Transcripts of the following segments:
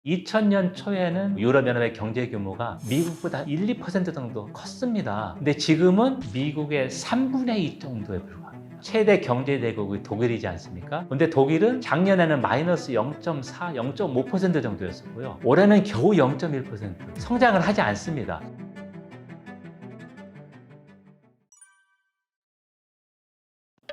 2000년 초에는 유럽연합의 경제 규모가 미국보다 1~2% 정도 컸습니다. 근데 지금은 미국의 3분의 2 정도에 불과합니다. 최대 경제 대국이 독일이지 않습니까? 근데 독일은 작년에는 마이너스 0.4, 0.5% 정도였었고요. 올해는 겨우 0.1% 성장을 하지 않습니다.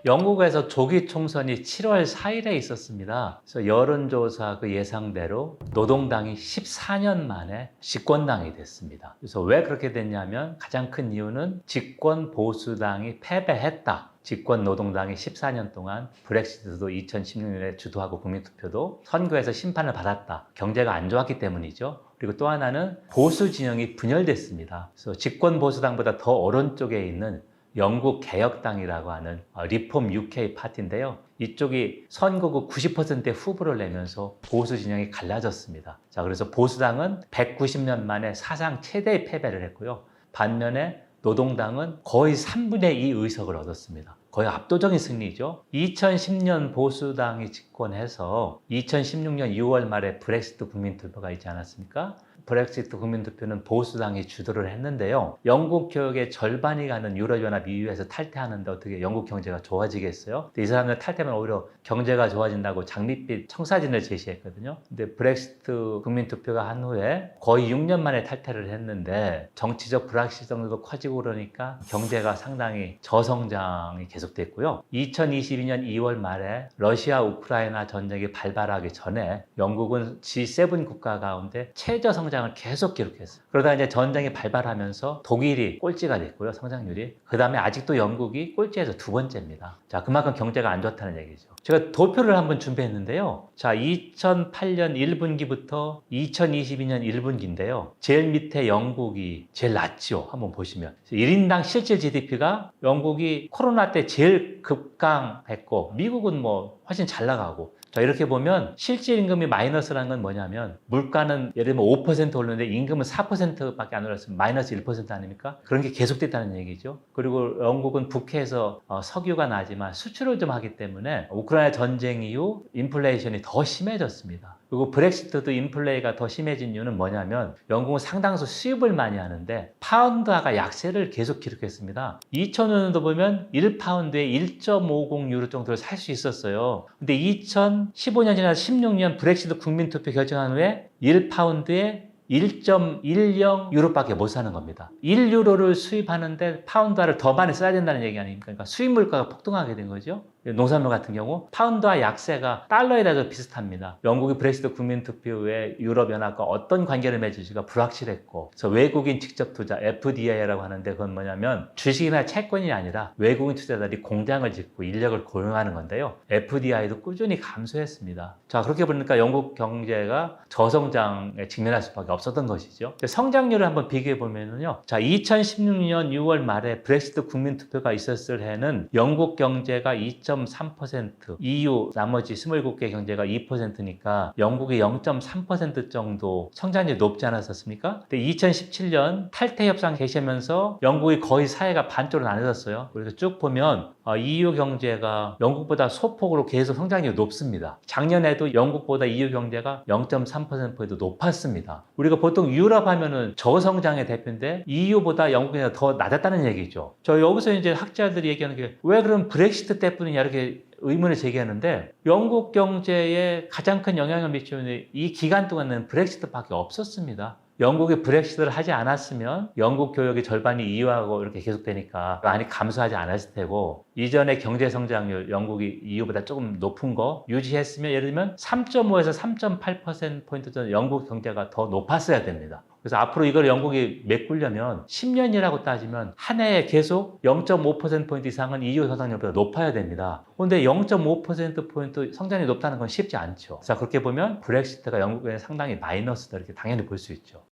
영국에서 조기 총선이 7월 4일에 있었습니다. 그래서 여론조사 그 예상대로 노동당이 14년 만에 집권당이 됐습니다. 그래서 왜 그렇게 됐냐면 가장 큰 이유는 집권 보수당이 패배했다. 집권 노동당이 14년 동안 브렉시트도 2016년에 주도하고 국민투표도 선거에서 심판을 받았다. 경제가 안 좋았기 때문이죠. 그리고 또 하나는 보수 진영이 분열됐습니다. 그래서 집권 보수당보다 더 오른쪽에 있는 영국 개혁당이라고 하는 리폼 UK 파티인데요. 이쪽이 선거구 90%의 후보를 내면서 보수 진영이 갈라졌습니다. 자, 그래서 보수당은 190년 만에 사상 최대의 패배를 했고요. 반면에 노동당은 거의 3분의 2 의석을 얻었습니다. 거의 압도적인 승리죠. 2010년 보수당이 집권해서 2016년 6월 말에 브렉시트 국민투표가 있지 않았습니까? 브렉시트 국민투표는 보수당이 주도를 했는데요. 영국 교역의 절반이 가는 유럽연합 EU에서 탈퇴하는데 어떻게 영국 경제가 좋아지겠어요? 이 사람들 탈퇴하면 오히려 경제가 좋아진다고 장밋빛 청사진을 제시했거든요. 근데 브렉시트 국민투표가 한 후에 거의 6년 만에 탈퇴를 했는데 정치적 불확실성도 커지고 그러니까 경제가 상당히 저성장이 계속됐고요. 2022년 2월 말에 러시아 우크라이나 전쟁이 발발하기 전에 영국은 G7 국가 가운데 최저 성장을 계속 기록했어요. 그러다 이제 전쟁이 발발하면서 독일이 꼴찌가 됐고요, 성장률이. 그 다음에 아직도 영국이 꼴찌에서 두 번째입니다. 자, 그만큼 경제가 안 좋다는 얘기죠. 제가 도표를 한번 준비했는데요. 자, 2008년 1분기부터 2022년 1분기인데요. 제일 밑에 영국이 제일 낮죠. 한번 보시면. 1인당 실질 GDP가 영국이 코로나 때 제일 급강했고 미국은 뭐 훨씬 잘 나가고. 자, 이렇게 보면 실질 임금이 마이너스라는 건 뭐냐면 물가는 예를 들면 5% 오르는데 임금은 4%밖에 안 올랐으면 마이너스 1% 아닙니까? 그런 게 계속됐다는 얘기죠. 그리고 영국은 북해에서 석유가 나지만 수출을 좀 하기 때문에 우크라이나 전쟁 이후 인플레이션이 더 심해졌습니다. 그리고 브렉시트도 인플레이가 더 심해진 이유는 뭐냐면 영국은 상당수 수입을 많이 하는데 파운드화가 약세를 계속 기록했습니다. 2000년도 보면 1파운드에 1.50 유로 정도를 살 수 있었어요. 근데 2015년 지나 16년 브렉시트 국민투표 결정한 후에 1파운드에 1.10 유로밖에 못 사는 겁니다. 1유로를 수입하는데 파운드화를 더 많이 써야 된다는 얘기 아닙니까? 그러니까 수입 물가가 폭등하게 된 거죠. 농산물 같은 경우 파운드화 약세가 달러에 대해서 비슷합니다. 영국이 브렉시트 국민투표 후에 유럽연합과 어떤 관계를 맺을지가 불확실했고 그래서 외국인 직접 투자 FDI라고 하는데 그건 뭐냐면 주식이나 채권이 아니라 외국인 투자자들이 공장을 짓고 인력을 고용하는 건데요. FDI도 꾸준히 감소했습니다. 자, 그렇게 보니까 영국 경제가 저성장에 직면할 수밖에 없었던 것이죠. 성장률을 한번 비교해 보면요. 자, 2016년 6월 말에 브렉시트 국민투표가 있었을 해는 영국 경제가 2.3%, EU 나머지 27개 경제가 2%니까 영국이 0.3% 정도 성장률이 높지 않았었습니까? 근데 2017년 탈퇴 협상 개시하면서 영국이 거의 사회가 반쪽으로 나눠졌어요. 그래서 쭉 보면 EU 경제가 영국보다 소폭으로 계속 성장률이 높습니다. 작년에도 영국보다 EU 경제가 0.3%포인트 높았습니다. 우리가 보통 유럽 하면은 저성장의 대표인데 EU보다 영국 경제가 더 낮았다는 얘기죠. 저 여기서 이제 학자들이 얘기하는 게 왜 그럼 브렉시트 때뿐이냐 이렇게 의문을 제기하는데 영국 경제에 가장 큰 영향을 미치는 이 기간 동안은 브렉시트밖에 없었습니다. 영국이 브렉시트를 하지 않았으면 영국 교역의 절반이 EU하고 이렇게 계속되니까 많이 감소하지 않았을 테고 이전의 경제 성장률 영국이 EU보다 조금 높은 거 유지했으면 예를 들면 3.5에서 3.8%포인트 전 영국 경제가 더 높았어야 됩니다. 그래서 앞으로 이걸 영국이 메꾸려면 10년이라고 따지면 한 해에 계속 0.5%포인트 이상은 EU 성장률보다 높아야 됩니다. 그런데 0.5%포인트 성장률이 높다는 건 쉽지 않죠. 자, 그렇게 보면 브렉시트가 영국에 상당히 마이너스다 이렇게 당연히 볼 수 있죠.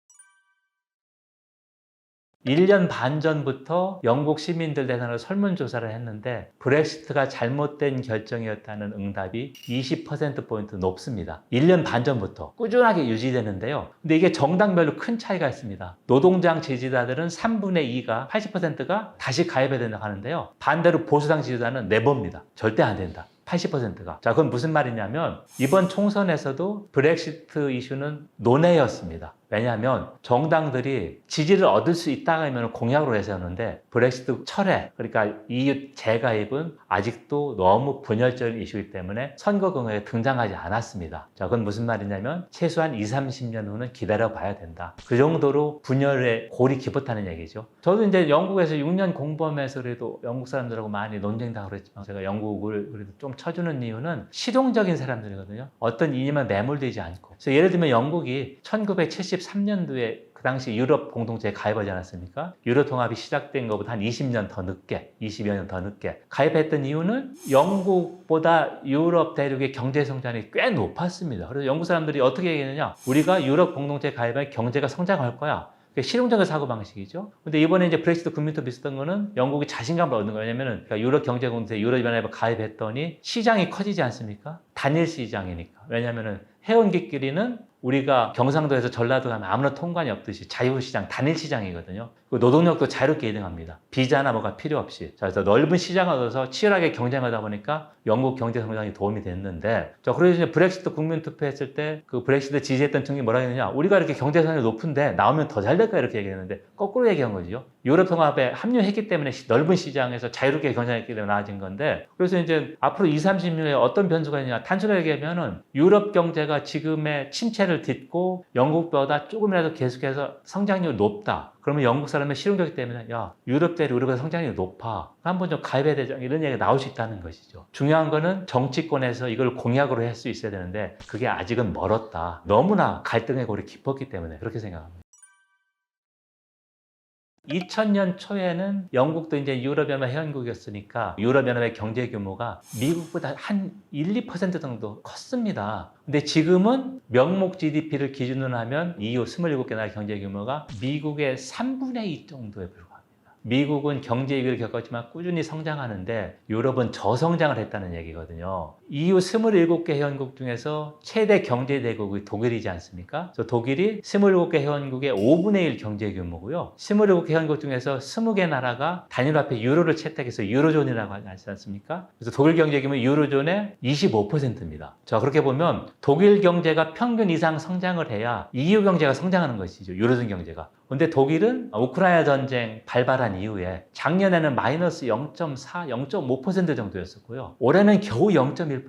1년 반 전부터 영국 시민들 대상으로 설문조사를 했는데 브렉시트가 잘못된 결정이었다는 응답이 20%포인트 높습니다. 1년 반 전부터 꾸준하게 유지되는데요. 근데 이게 정당별로 큰 차이가 있습니다. 노동당 지지자들은 3분의 2가 80%가 다시 가입해야 된다고 하는데요. 반대로 보수당 지지자는 내봅니다. 절대 안 된다. 80%가. 자, 그건 무슨 말이냐면 이번 총선에서도 브렉시트 이슈는 논외였습니다. 왜냐하면 정당들이 지지를 얻을 수 있다가 하면 공약으로 내세웠는데 브렉시트 철회, 그러니까 EU 재가입은 아직도 너무 분열적인 이슈이기 때문에 선거 공약에 등장하지 않았습니다. 자, 그건 무슨 말이냐면 최소한 20, 30년 후는 기다려봐야 된다. 그 정도로 분열의 골이 깊었다는 얘기죠. 저도 이제 영국에서 6년 공부하면서 그래도 영국 사람들하고 많이 논쟁다 그랬지만 제가 영국을 그래도 좀 쳐주는 이유는 실용적인 사람들이거든요. 어떤 이념에 매몰되지 않고. 그래서 예를 들면 영국이 1973년도에 그 당시 유럽 공동체에 가입하지 않았습니까? 유럽 통합이 시작된 것보다 한 20년 더 늦게, 20여 년 더 늦게 가입했던 이유는 영국보다 유럽 대륙의 경제 성장이 꽤 높았습니다. 그래서 영국 사람들이 어떻게 얘기했느냐? 우리가 유럽 공동체에 가입하면 경제가 성장할 거야. 실용적인 사고방식이죠. 근데 이번에 이제 브렉시트 국민투표 비슷한 거는 영국이 자신감을 얻는 거예요. 왜냐면은 그러니까 유럽 경제공동체 유럽연합에 가입했더니 시장이 커지지 않습니까? 단일 시장이니까. 왜냐면은 해운기끼리는 우리가 경상도에서 전라도 가면 아무런 통관이 없듯이 자유시장, 단일시장이거든요. 노동력도 자유롭게 이동합니다. 비자나 뭐가 필요 없이. 자, 그래서 넓은 시장을 얻어서 치열하게 경쟁하다 보니까 영국 경제 성장에 도움이 됐는데, 자, 그래서 이제 브렉시트 국민 투표했을 때 그 브렉시트 지지했던 층이 뭐라 했느냐? 우리가 이렇게 경제 성장이 높은데 나오면 더 잘 될까? 이렇게 얘기했는데 거꾸로 얘기한 거죠. 유럽 통합에 합류했기 때문에 넓은 시장에서 자유롭게 경쟁했기 때문에 나아진 건데, 그래서 이제 앞으로 20, 30년에 어떤 변수가 있냐? 단순하게 얘기하면은 유럽 경제가 지금의 침체를 딛고 영국보다 조금이라도 계속해서 성장률이 높다. 그러면 영국 사람의 실용적이기 때문에 야, 유럽 대륙 우리보다 성장률이 높아. 한번 좀 가입해야 되죠. 이런 얘기가 나올 수 있다는 것이죠. 중요한 거는 정치권에서 이걸 공약으로 할 수 있어야 되는데 그게 아직은 멀었다. 너무나 갈등의 골이 깊었기 때문에 그렇게 생각합니다. 2000년 초에는 영국도 이제 유럽연합 회원국이었으니까 유럽연합의 경제 규모가 미국보다 한 1, 2% 정도 컸습니다. 근데 지금은 명목 GDP를 기준으로 하면 EU 27개 나라 경제 규모가 미국의 3분의 2 정도에 불과합니다. 미국은 경제 위기를 겪었지만 꾸준히 성장하는데 유럽은 저성장을 했다는 얘기거든요. EU 27개 회원국 중에서 최대 경제 대국이 독일이지 않습니까? 그래서 독일이 27개 회원국의 5분의 1 경제 규모고요. 27개 회원국 중에서 20개 나라가 단일화폐 유로를 채택해서 유로존이라고 하지 않습니까? 그래서 독일 경제 규모 유로존의 25%입니다. 자, 그렇게 보면 독일 경제가 평균 이상 성장을 해야 EU 경제가 성장하는 것이죠. 유로존 경제가. 근데 독일은 우크라이나 전쟁 발발한 이후에 작년에는 마이너스 0.4, 0.5% 정도였었고요. 올해는 겨우 0.1%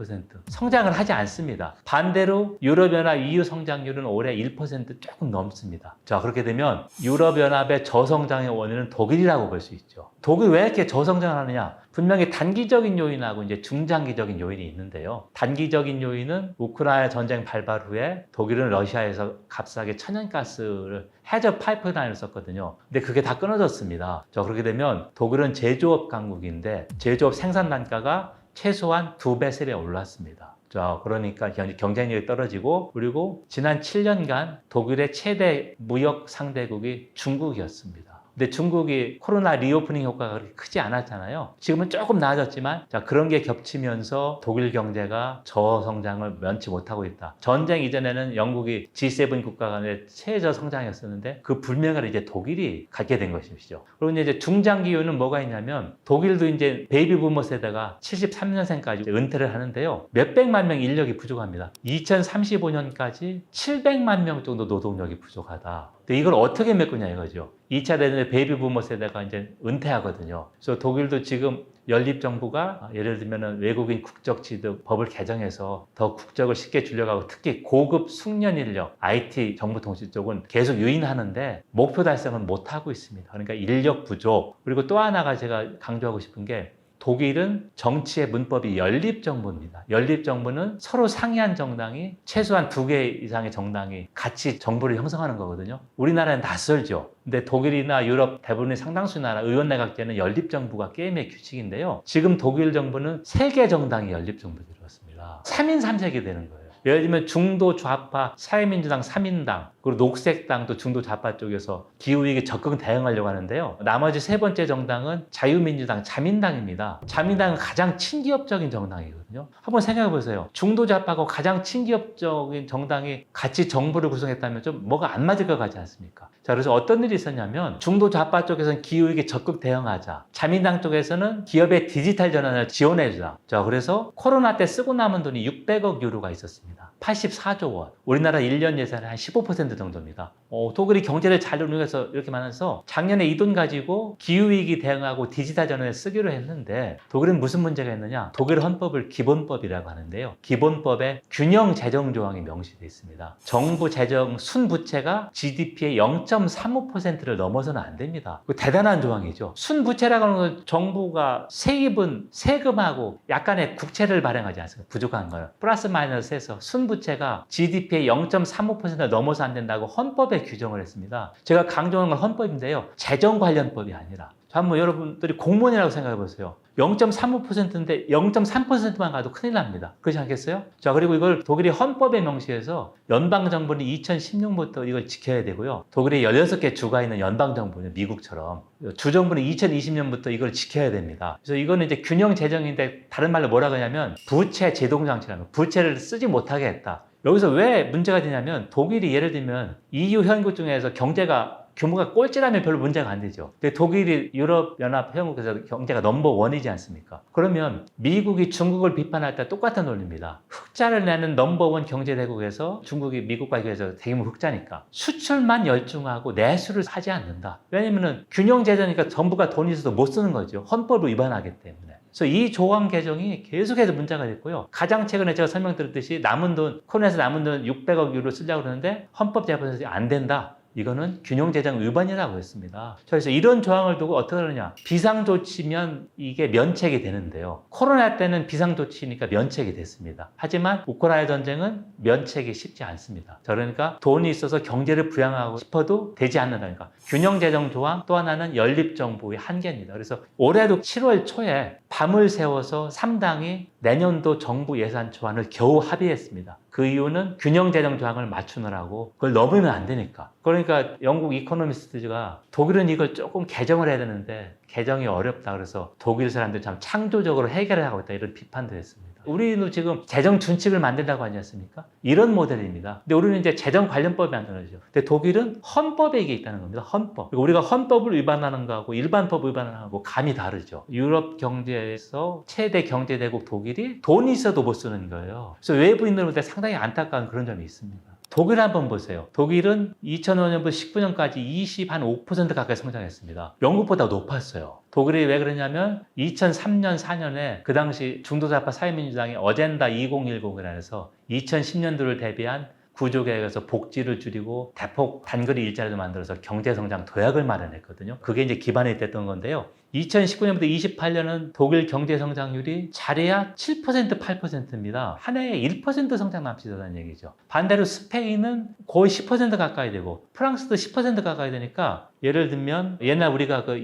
성장을 하지 않습니다. 반대로 유럽연합 EU 성장률은 올해 1% 조금 넘습니다. 자, 그렇게 되면 유럽연합의 저성장의 원인은 독일이라고 볼 수 있죠. 독일 왜 이렇게 저성장을 하느냐? 분명히 단기적인 요인하고 이제 중장기적인 요인이 있는데요. 단기적인 요인은 우크라이나 전쟁 발발 후에 독일은 러시아에서 값싸게 천연가스를 해저 파이프라인을 썼거든요. 근데 그게 다 끊어졌습니다. 자, 그렇게 되면 독일은 제조업 강국인데 제조업 생산 단가가 최소한 2배, 3배 올랐습니다. 자, 그러니까 경쟁력이 떨어지고, 그리고 지난 7년간 독일의 최대 무역 상대국이 중국이었습니다. 근데 중국이 코로나 리오프닝 효과가 그렇게 크지 않았잖아요. 지금은 조금 나아졌지만, 자, 그런 게 겹치면서 독일 경제가 저성장을 면치 못하고 있다. 전쟁 이전에는 영국이 G7 국가 간의 최저 성장이었었는데 그 불명예를 이제 독일이 갖게 된 것이죠. 그리고 이제 중장기 이유는 뭐가 있냐면 독일도 이제 베이비 부머 세대가 73년생까지 은퇴를 하는데요. 몇백만 명 인력이 부족합니다. 2035년까지 700만 명 정도 노동력이 부족하다. 근데 이걸 어떻게 메꾸냐 이거죠. 2차 대전에 베이비 부머 세대가 이제 은퇴하거든요. 그래서 독일도 지금 연립정부가 예를 들면 외국인 국적 취득 법을 개정해서 더 국적을 쉽게 주려고 하고 특히 고급 숙련 인력, IT 정보통신 쪽은 계속 유인하는데 목표 달성은 못하고 있습니다. 그러니까 인력 부족. 그리고 또 하나가 제가 강조하고 싶은 게 독일은 정치의 문법이 연립정부입니다. 연립정부는 서로 상이한 정당이 최소한 2개 이상의 정당이 같이 정부를 형성하는 거거든요. 우리나라는 낯설죠. 근데 독일이나 유럽 대부분의 상당수 나라 의원내각제는 연립정부가 게임의 규칙인데요. 지금 독일 정부는 3개 정당이 연립정부를 이루었습니다. 3인 3색이 되는 거예요. 예를 들면 중도 좌파 사회민주당 3인당, 그리고 녹색당도 중도 좌파 쪽에서 기후위기 적극 대응하려고 하는데요. 나머지 세 번째 정당은 자유민주당, 자민당입니다. 자민당은 가장 친기업적인 정당이거든요. 한번 생각해 보세요. 중도 좌파고 가장 친기업적인 정당이 같이 정부를 구성했다면 좀 뭐가 안 맞을 것 같지 않습니까? 자, 그래서 어떤 일이 있었냐면 중도 좌파 쪽에서는 기후위기 적극 대응하자. 자민당 쪽에서는 기업의 디지털 전환을 지원해주자. 자, 그래서 코로나 때 쓰고 남은 돈이 600억 유로가 있었습니다. 84조 원. 우리나라 1년 예산의 한 15% 정도입니다. 독일이 경제를 잘 운영해서 이렇게 많아서 작년에 이 돈 가지고 기후위기 대응하고 디지털 전환에 쓰기로 했는데 독일은 무슨 문제가 있느냐? 독일 헌법을 기본법이라고 하는데요. 기본법에 균형 재정 조항이 명시되어 있습니다. 정부 재정 순부채가 GDP의 0.35%를 넘어서는 안 됩니다. 대단한 조항이죠. 순부채라고 하는 건 정부가 세입은 세금하고 약간의 국채를 발행하지 않습니까? 부족한 거예요. 플러스 마이너스 해서 순부채가 GDP의 0.35%를 넘어서 안 된다고 헌법에 규정을 했습니다. 제가 강조하는 건 헌법인데요. 재정 관련법이 아니라. 한번 여러분들이 공무원이라고 생각해 보세요. 0.35%인데 0.3%만 가도 큰일 납니다. 그렇지 않겠어요? 자, 그리고 이걸 독일이 헌법에 명시해서 연방정부는 2016부터 이걸 지켜야 되고요. 독일이 16개 주가 있는 연방정부는 미국처럼 주정부는 2020년부터 이걸 지켜야 됩니다. 그래서 이거는 이제 균형 재정인데 다른 말로 뭐라고 하냐면 부채 제동장치라는 부채를 쓰지 못하게 했다. 여기서 왜 문제가 되냐면 독일이 예를 들면 EU 회원국 중에서 경제가 규모가 꼴찌라면 별로 문제가 안 되죠. 근데 독일이 유럽연합 회원국에서 경제가 넘버원이지 않습니까? 그러면 미국이 중국을 비판할 때 똑같은 논리입니다. 흑자를 내는 넘버원 경제대국에서 중국이 미국과 비교해서 대규모 흑자니까 수출만 열중하고 내수를 하지 않는다. 왜냐면은 균형재정이니까 정부가 돈이 있어도 못 쓰는 거죠. 헌법을 위반하기 때문에. 그래서 이 조항 개정이 계속해서 문제가 됐고요. 가장 최근에 제가 설명드렸듯이 남은 돈, 코로나에서 남은 돈 600억 유로 쓰려고 그러는데 헌법재판소에서 안 된다. 이거는 균형재정 위반이라고 했습니다. 그래서 이런 조항을 두고 어떻게 하느냐. 비상조치면 이게 면책이 되는데요. 코로나 때는 비상조치니까 면책이 됐습니다. 하지만 우크라이나 전쟁은 면책이 쉽지 않습니다. 그러니까 돈이 있어서 경제를 부양하고 싶어도 되지 않는다니까. 균형재정 조항 또 하나는 연립정부의 한계입니다. 그래서 올해도 7월 초에 밤을 새워서 3당이 내년도 정부 예산 조항을 겨우 합의했습니다. 그 이유는 균형재정 조항을 맞추느라고 그걸 넘으면 안 되니까. 그러니까 영국 이코노미스트가 독일은 이걸 조금 개정을 해야 되는데 개정이 어렵다 그래서 독일 사람들 참 창조적으로 해결을 하고 있다 이런 비판도 했습니다. 우리는 지금 재정 준칙을 만든다고 하지 않습니까? 이런 모델입니다. 근데 우리는 이제 재정 관련법이 만들어지죠. 근데 독일은 헌법에 이게 있다는 겁니다. 헌법. 그리고 우리가 헌법을 위반하는 거하고 일반법 위반하는 거하고 감이 다르죠. 유럽 경제에서 최대 경제대국 독일이 돈이 있어도 못 쓰는 거예요. 그래서 외부인들 볼 때 상당히 안타까운 그런 점이 있습니다. 독일 한번 보세요. 독일은 2005년부터 19년까지 25% 가까이 성장했습니다. 영국보다 높았어요. 독일이 왜 그러냐면 2003년, 4년에 그 당시 중도좌파 사회민주당이 어젠다 2010이라 해서 2010년도를 대비한 구조개혁에서 복지를 줄이고 대폭 단거리 일자리도 만들어서 경제성장 도약을 마련했거든요. 그게 이제 기반이 됐던 건데요. 2019년부터 28년은 독일 경제성장률이 잘해야 7%, 8%입니다. 한 해에 1% 성장 납치되다는 얘기죠. 반대로 스페인은 거의 10% 가까이 되고 프랑스도 10% 가까이 되니까 예를 들면 옛날 우리가 그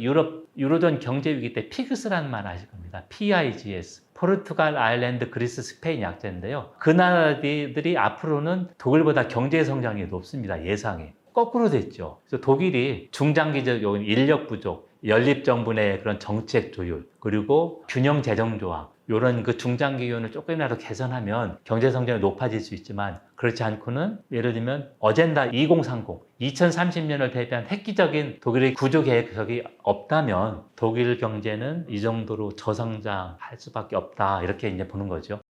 유로존 경제위기 때 피그스라는 말 아실 겁니다. PIGS. 포르투갈, 아일랜드, 그리스, 스페인 약자인데요. 그 나라들이 앞으로는 독일보다 경제 성장이 높습니다. 예상이. 거꾸로 됐죠. 그래서 독일이 중장기적 인력 부족, 연립정부 내 그런 정책 조율, 그리고 균형 재정 조항, 이런 그 중장기 기준을 조금이라도 개선하면 경제 성장이 높아질 수 있지만 그렇지 않고는 예를 들면 어젠다 2030, 2030년을 대비한 획기적인 독일의 구조 계획이 없다면 독일 경제는 이 정도로 저성장할 수밖에 없다. 이렇게 이제 보는 거죠.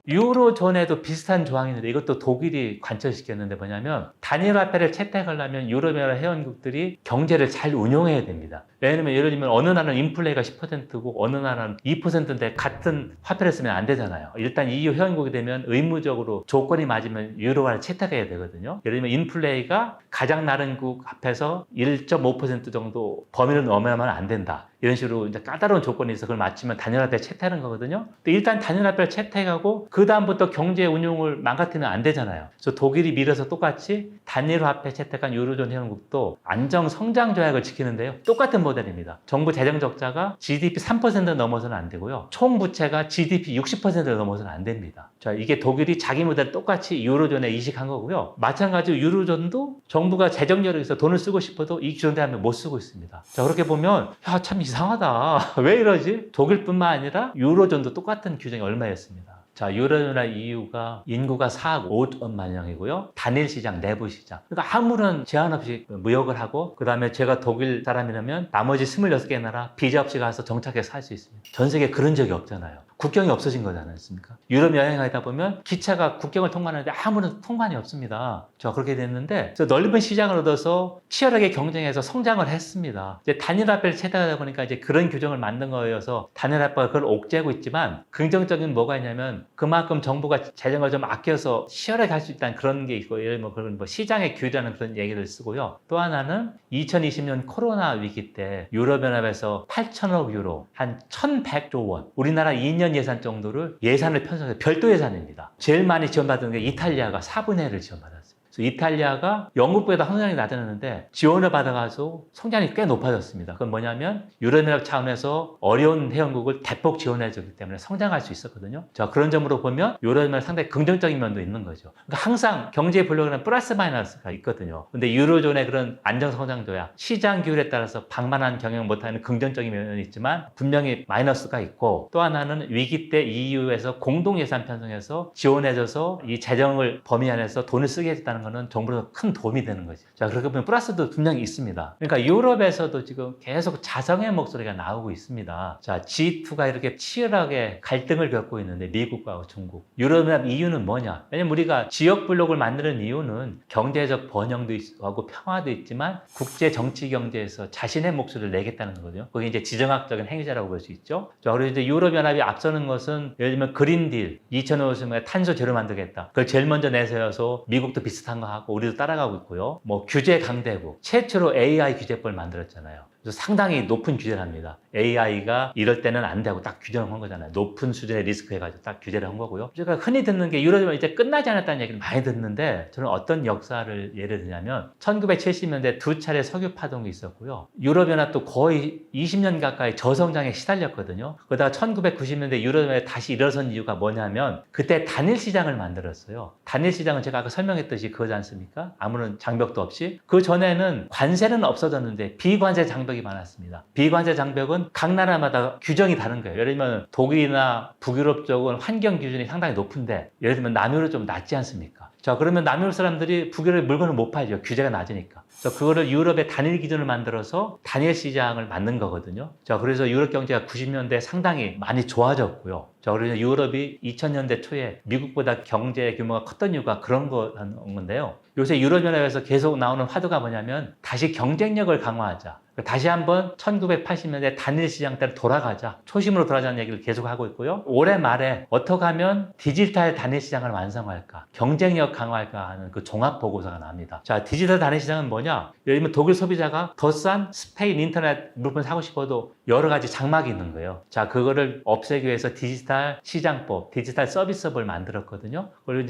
유로존에도 비슷한 조항이 있는데 이것도 독일이 관철시켰는데 뭐냐면 단일 화폐를 채택하려면 유럽연합 회원국들이 경제를 잘 운용해야 됩니다. 왜냐면 예를 들면 어느 나라는 인플레가 10%고 어느 나라는 2%인데 같은 화폐를 쓰면 안 되잖아요. 일단 EU 회원국이 되면 의무적으로 조건이 맞으면 유로화를 채택해야 되거든요. 예를 들면 인플레가 가장 낮은 국 앞에서 1.5% 정도 범위를 넘어야만 안 된다. 이런 식으로 이제 까다로운 조건이 있어 그걸 맞추면 단일화폐 채택하는 거거든요. 근데 일단 단일화폐를 채택하고 그 다음부터 경제 운용을 망가뜨리면 안 되잖아요. 그래서 독일이 밀어서 똑같이 단일화폐 채택한 유로존 회원국도 안정 성장 조약을 지키는데요. 똑같은 모델 모델입니다. 정부 재정 적자가 GDP 3% 넘어서는 안 되고요. 총 부채가 GDP 60%를 넘어서는 안 됩니다. 자, 이게 독일이 자기 모델 똑같이 유로존에 이식한 거고요. 마찬가지로 유로존도 정부가 재정 여력에서 돈을 쓰고 싶어도 이 기존 대하면 못 쓰고 있습니다. 자, 그렇게 보면 야, 참 이상하다. 왜 이러지? 독일뿐만 아니라 유로존도 똑같은 규정이 얼마였습니다. 자, 유럽이나 EU가 인구가 4억 5천만 명이고요. 단일 시장, 내부 시장. 그러니까 아무런 제한 없이 무역을 하고, 그 다음에 제가 독일 사람이라면 나머지 26개 나라 비자 없이 가서 정착해서 살 수 있습니다. 전 세계에 그런 적이 없잖아요. 국경이 없어진 거지 않습니까? 유럽 여행하다 보면 기차가 국경을 통과하는데 아무런 통관이 없습니다. 자, 그렇게 됐는데 넓은 시장을 얻어서 치열하게 경쟁해서 성장을 했습니다. 이제 단일화폐를 채택하다 보니까 이제 그런 규정을 만든 거여서 단일화폐가 그걸 옥죄고 있지만 긍정적인 뭐가 있냐면 그만큼 정부가 재정을 좀 아껴서 치열하게 할 수 있다는 그런 게 있고, 예를 들면 그런 시장의 규율이라는 그런 얘기를 쓰고요. 또 하나는 2020년 코로나 위기 때 유럽연합에서 8천억 유로, 한 1,100조 원, 우리나라 2년 예산 정도를 예산을 편성해서 별도 예산입니다. 제일 많이 지원받은 게 이탈리아가 4분의 1을 지원받았어요. 그래서 이탈리아가 영국보다 성장이 낮았는데 지원을 받아가지고 성장이 꽤 높아졌습니다. 그건 뭐냐면 유럽연합 차원에서 어려운 회원국을 대폭 지원해주기 때문에 성장할 수 있었거든요. 자, 그런 점으로 보면 유럽연합 상당히 긍정적인 면도 있는 거죠. 그러니까 항상 경제 블록에는 플러스 마이너스가 있거든요. 근데 유로존의 그런 안정성장도야 시장 규율에 따라서 방만한 경영 못하는 긍정적인 면이 있지만 분명히 마이너스가 있고, 또 하나는 위기 때 EU에서 공동 예산 편성해서 지원해줘서 이 재정을 범위 안에서 돈을 쓰게 했다는 거는 정부로서 큰 도움이 되는 거죠. 자, 그렇게 보면 플러스도 분명히 있습니다. 그러니까 유럽에서도 지금 계속 자성의 목소리가 나오고 있습니다. 자, G2가 이렇게 치열하게 갈등을 겪고 있는데 미국과 중국, 유럽연합 EU는 뭐냐? 왜냐면 우리가 지역 블록을 만드는 이유는 경제적 번영도 있고 평화도 있지만 국제 정치 경제에서 자신의 목소리를 내겠다는 거거든요. 그게 이제 지정학적인 행위자라고 볼 수 있죠. 자, 그리고 이제 유럽연합이 앞서는 것은 예를 들면 그린딜 2050년에 탄소 제로 만들겠다. 그걸 제일 먼저 내세워서 미국도 비슷한 거 하고 우리도 따라가고 있고요. 뭐 규제 강대국, 최초로 AI 규제법을 만들었잖아요. 그래서 상당히 높은 규제를 합니다. AI가 이럴 때는 안 되고 딱 규정을 한 거잖아요. 높은 수준의 리스크 해가지고 딱 규제를 한 거고요. 제가 흔히 듣는 게 유럽연합이 이제 끝나지 않았다는 얘기를 많이 듣는데, 저는 어떤 역사를 예를 들냐면 1970년대 두 차례 석유 파동이 있었고요. 유럽연합도 거의 20년 가까이 저성장에 시달렸거든요. 그러다가 1990년대 유럽연합이 다시 일어선 이유가 뭐냐면 그때 단일 시장을 만들었어요. 단일 시장은 제가 아까 설명했듯이 그거지 않습니까? 아무런 장벽도 없이. 그 전에는 관세는 없어졌는데 비관세 장벽이 많았습니다. 비관세 장벽은 각 나라마다 규정이 다른 거예요. 예를 들면 독일이나 북유럽 쪽은 환경 기준이 상당히 높은데 예를 들면 남유럽 좀 낮지 않습니까? 자, 그러면 남유럽 사람들이 북유럽에 물건을 못 팔죠. 규제가 낮으니까. 그래서 그거를 유럽의 단일 기준을 만들어서 단일 시장을 만든 거거든요. 자, 그래서 유럽 경제가 90년대에 상당히 많이 좋아졌고요. 자, 그래서 유럽이 2000년대 초에 미국보다 경제 규모가 컸던 이유가 그런 건데요. 요새 유럽연합에서 계속 나오는 화두가 뭐냐면 다시 경쟁력을 강화하자. 다시 한번 1980년대 단일 시장 때로 돌아가자. 초심으로 돌아가자는 얘기를 계속 하고 있고요. 올해 말에 어떻게 하면 디지털 단일 시장을 완성할까? 경쟁력 강화할까 하는 그 종합 보고서가 나옵니다. 자, 디지털 단일 시장은 뭐냐? 예를 들면 독일 소비자가 더 싼 스페인 인터넷 물건 사고 싶어도 여러 가지 장막이 있는 거예요. 자, 그거를 없애기 위해서 디지털 시장법, 디지털 서비스법을 만들었거든요. 그리고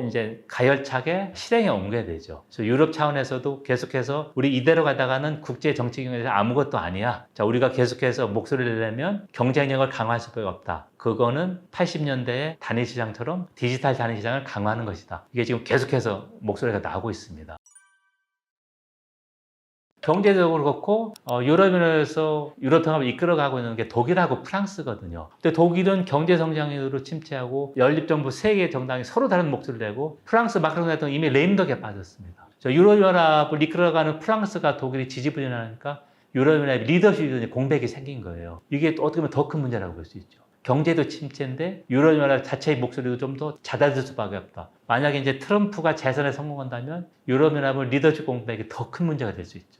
이제 가열차게 실행에 옮겨야 되죠. 그래서 유럽 차원에서도 계속해서 우리 이대로 가다가는 국제 정치 경제에서 아무것도 아니야. 자, 우리가 계속해서 목소리를 내면 경쟁력을 강화할 수밖에 없다. 그거는 80년대의 단일 시장처럼 디지털 단일 시장을 강화하는 것이다. 이게 지금 계속해서 목소리가 나오고 있습니다. 경제적으로 그렇고 유럽연합에서 유럽통합을 이끌어가고 있는 게 독일하고 프랑스거든요. 근데 독일은 경제 성장률로 침체하고 연립정부 세 개의 정당이 서로 다른 목소리를 내고, 프랑스 마크롱 대통령이 이미 레임덕에 빠졌습니다. 유럽연합을 이끌어가는 프랑스가 독일이 지지부진하니까 유럽연합 리더십이 공백이 생긴 거예요. 이게 또 어떻게 보면 더 큰 문제라고 볼 수 있죠. 경제도 침체인데 유럽연합 자체의 목소리도 좀 더 잦아들 수밖에 없다. 만약에 이제 트럼프가 재선에 성공한다면 유럽연합은 리더십 공백이 더 큰 문제가 될 수 있죠.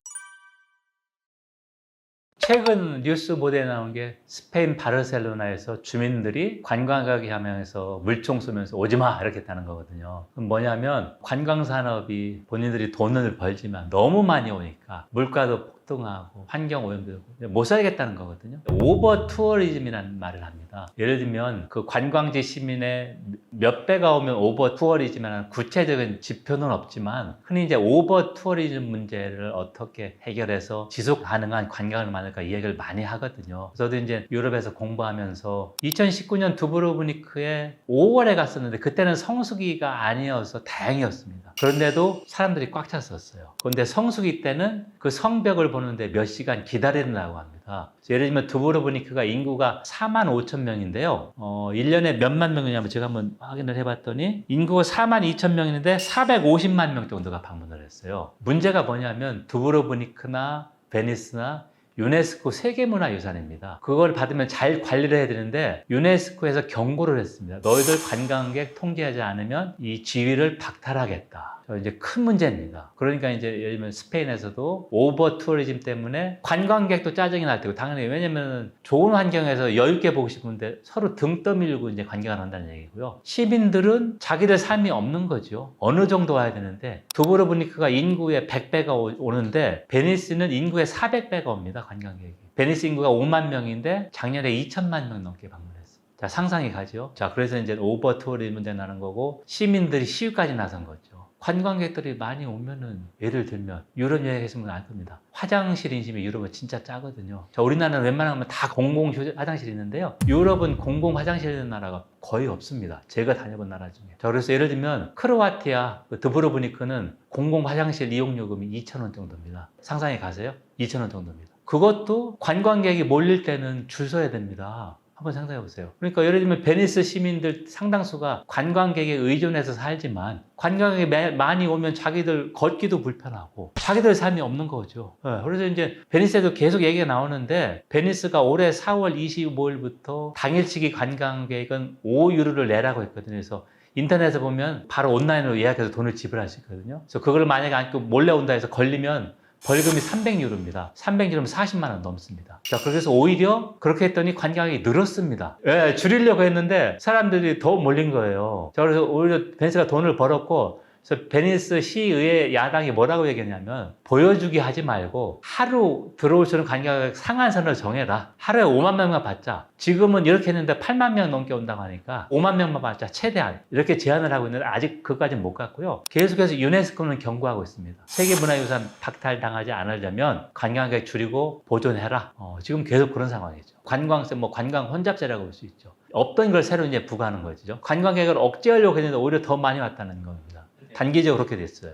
최근 뉴스 보도에 나온 게 스페인 바르셀로나에서 주민들이 관광가게 하면서 물총 쏘면서 오지마 이렇게 했다는 거거든요. 그럼 뭐냐면 관광산업이 본인들이 돈을 벌지만 너무 많이 오니까 물가도 폭등하고 환경 오염되고 못 살겠다는 거거든요. 오버 투어리즘이라는 말을 합니다. 예를 들면 그 관광지 시민의 몇 배가 오면 오버 투어리즘이라는 구체적인 지표는 없지만 흔히 이제 오버 투어리즘 문제를 어떻게 해결해서 지속 가능한 관광을 만들까 이 얘기를 많이 하거든요. 저도 이제 유럽에서 공부하면서 2019년 두브로브니크에 5월에 갔었는데 그때는 성수기가 아니어서 다행이었습니다. 그런데도 사람들이 꽉 찼었어요. 그런데 성수기 때는 그 성벽을 보는데 몇 시간 기다린다고 합니다. 예를 들면 두브로브니크가 인구가 4만 5천 명인데요. 1년에 몇만 명이냐면 제가 한번 확인을 해봤더니 인구가 4만 2천 명인데 450만 명 정도가 방문을 했어요. 문제가 뭐냐면 두브로브니크나 베니스나 유네스코 세계문화유산입니다. 그걸 받으면 잘 관리를 해야 되는데 유네스코에서 경고를 했습니다. 너희들 관광객 통제하지 않으면 이 지위를 박탈하겠다. 이제 큰 문제입니다. 그러니까 이제 예를 들면 스페인에서도 오버 투어리즘 때문에 관광객도 짜증이 날 테고 당연히 왜냐면 좋은 환경에서 여유 있게 보고 싶은데 서로 등 떠밀고 이제 관광을 한다는 얘기고요. 시민들은 자기들 삶이 없는 거죠. 어느 정도 와야 되는데 두브로브니크가 인구의 100배가 오는데 베니스는 인구의 400배가 옵니다. 관광객이. 베니스 인구가 5만 명인데 작년에 2천만 명 넘게 방문했어요. 자, 상상이 가죠. 자, 그래서 이제 오버 투어리즘 문제 나는 거고 시민들이 시위까지 나선 거죠. 관광객들이 많이 오면은 예를 들면 유럽 여행 했으면 알 겁니다. 화장실 인심이 유럽은 진짜 짜거든요. 자, 우리나라는 웬만하면 다 공공 화장실이 있는데요. 유럽은 공공 화장실 있는 나라가 거의 없습니다. 제가 다녀본 나라 중에. 자, 그래서 예를 들면 크로아티아 드브로브니크는 공공 화장실 이용 요금이 2,000원 정도입니다. 상상이 가세요? 2,000원 정도입니다. 그것도 관광객이 몰릴 때는 줄 서야 됩니다. 한번 상상해 보세요. 그러니까 예를 들면 베니스 시민들 상당수가 관광객에 의존해서 살지만 관광객이 많이 오면 자기들 걷기도 불편하고 자기들 삶이 없는 거죠. 그래서 이제 베니스에도 계속 얘기가 나오는데 베니스가 올해 4월 25일부터 당일치기 관광객은 5유로를 내라고 했거든요. 그래서 인터넷에 보면 바로 온라인으로 예약해서 돈을 지불할 수 있거든요. 그래서 그걸 만약에 안 몰래 온다 해서 걸리면 벌금이 300유로입니다. 300유로면 40만 원 넘습니다. 자, 그래서 오히려 그렇게 했더니 관광객이 늘었습니다. 예, 줄이려고 했는데 사람들이 더 몰린 거예요. 자, 그래서 오히려 베니스가 돈을 벌었고, 그래서 베니스 시의회 야당이 뭐라고 얘기했냐면 보여주기 하지 말고 하루 들어올 수 있는 관광객 상한선을 정해라. 하루에 5만 명만 받자. 지금은 이렇게 했는데 8만 명 넘게 온다고 하니까 5만 명만 받자. 최대한. 이렇게 제한을 하고 있는데 아직 그까지는 못 갔고요. 계속해서 유네스코는 경고하고 있습니다. 세계문화유산 박탈당하지 않으려면 관광객 줄이고 보존해라. 지금 계속 그런 상황이죠. 관광세, 관광 혼잡세라고 볼 수 있죠. 없던 걸 새로 이제 부과하는 거죠. 관광객을 억제하려고 했는데 오히려 더 많이 왔다는 겁니다. 단기적으로 그렇게 됐어요.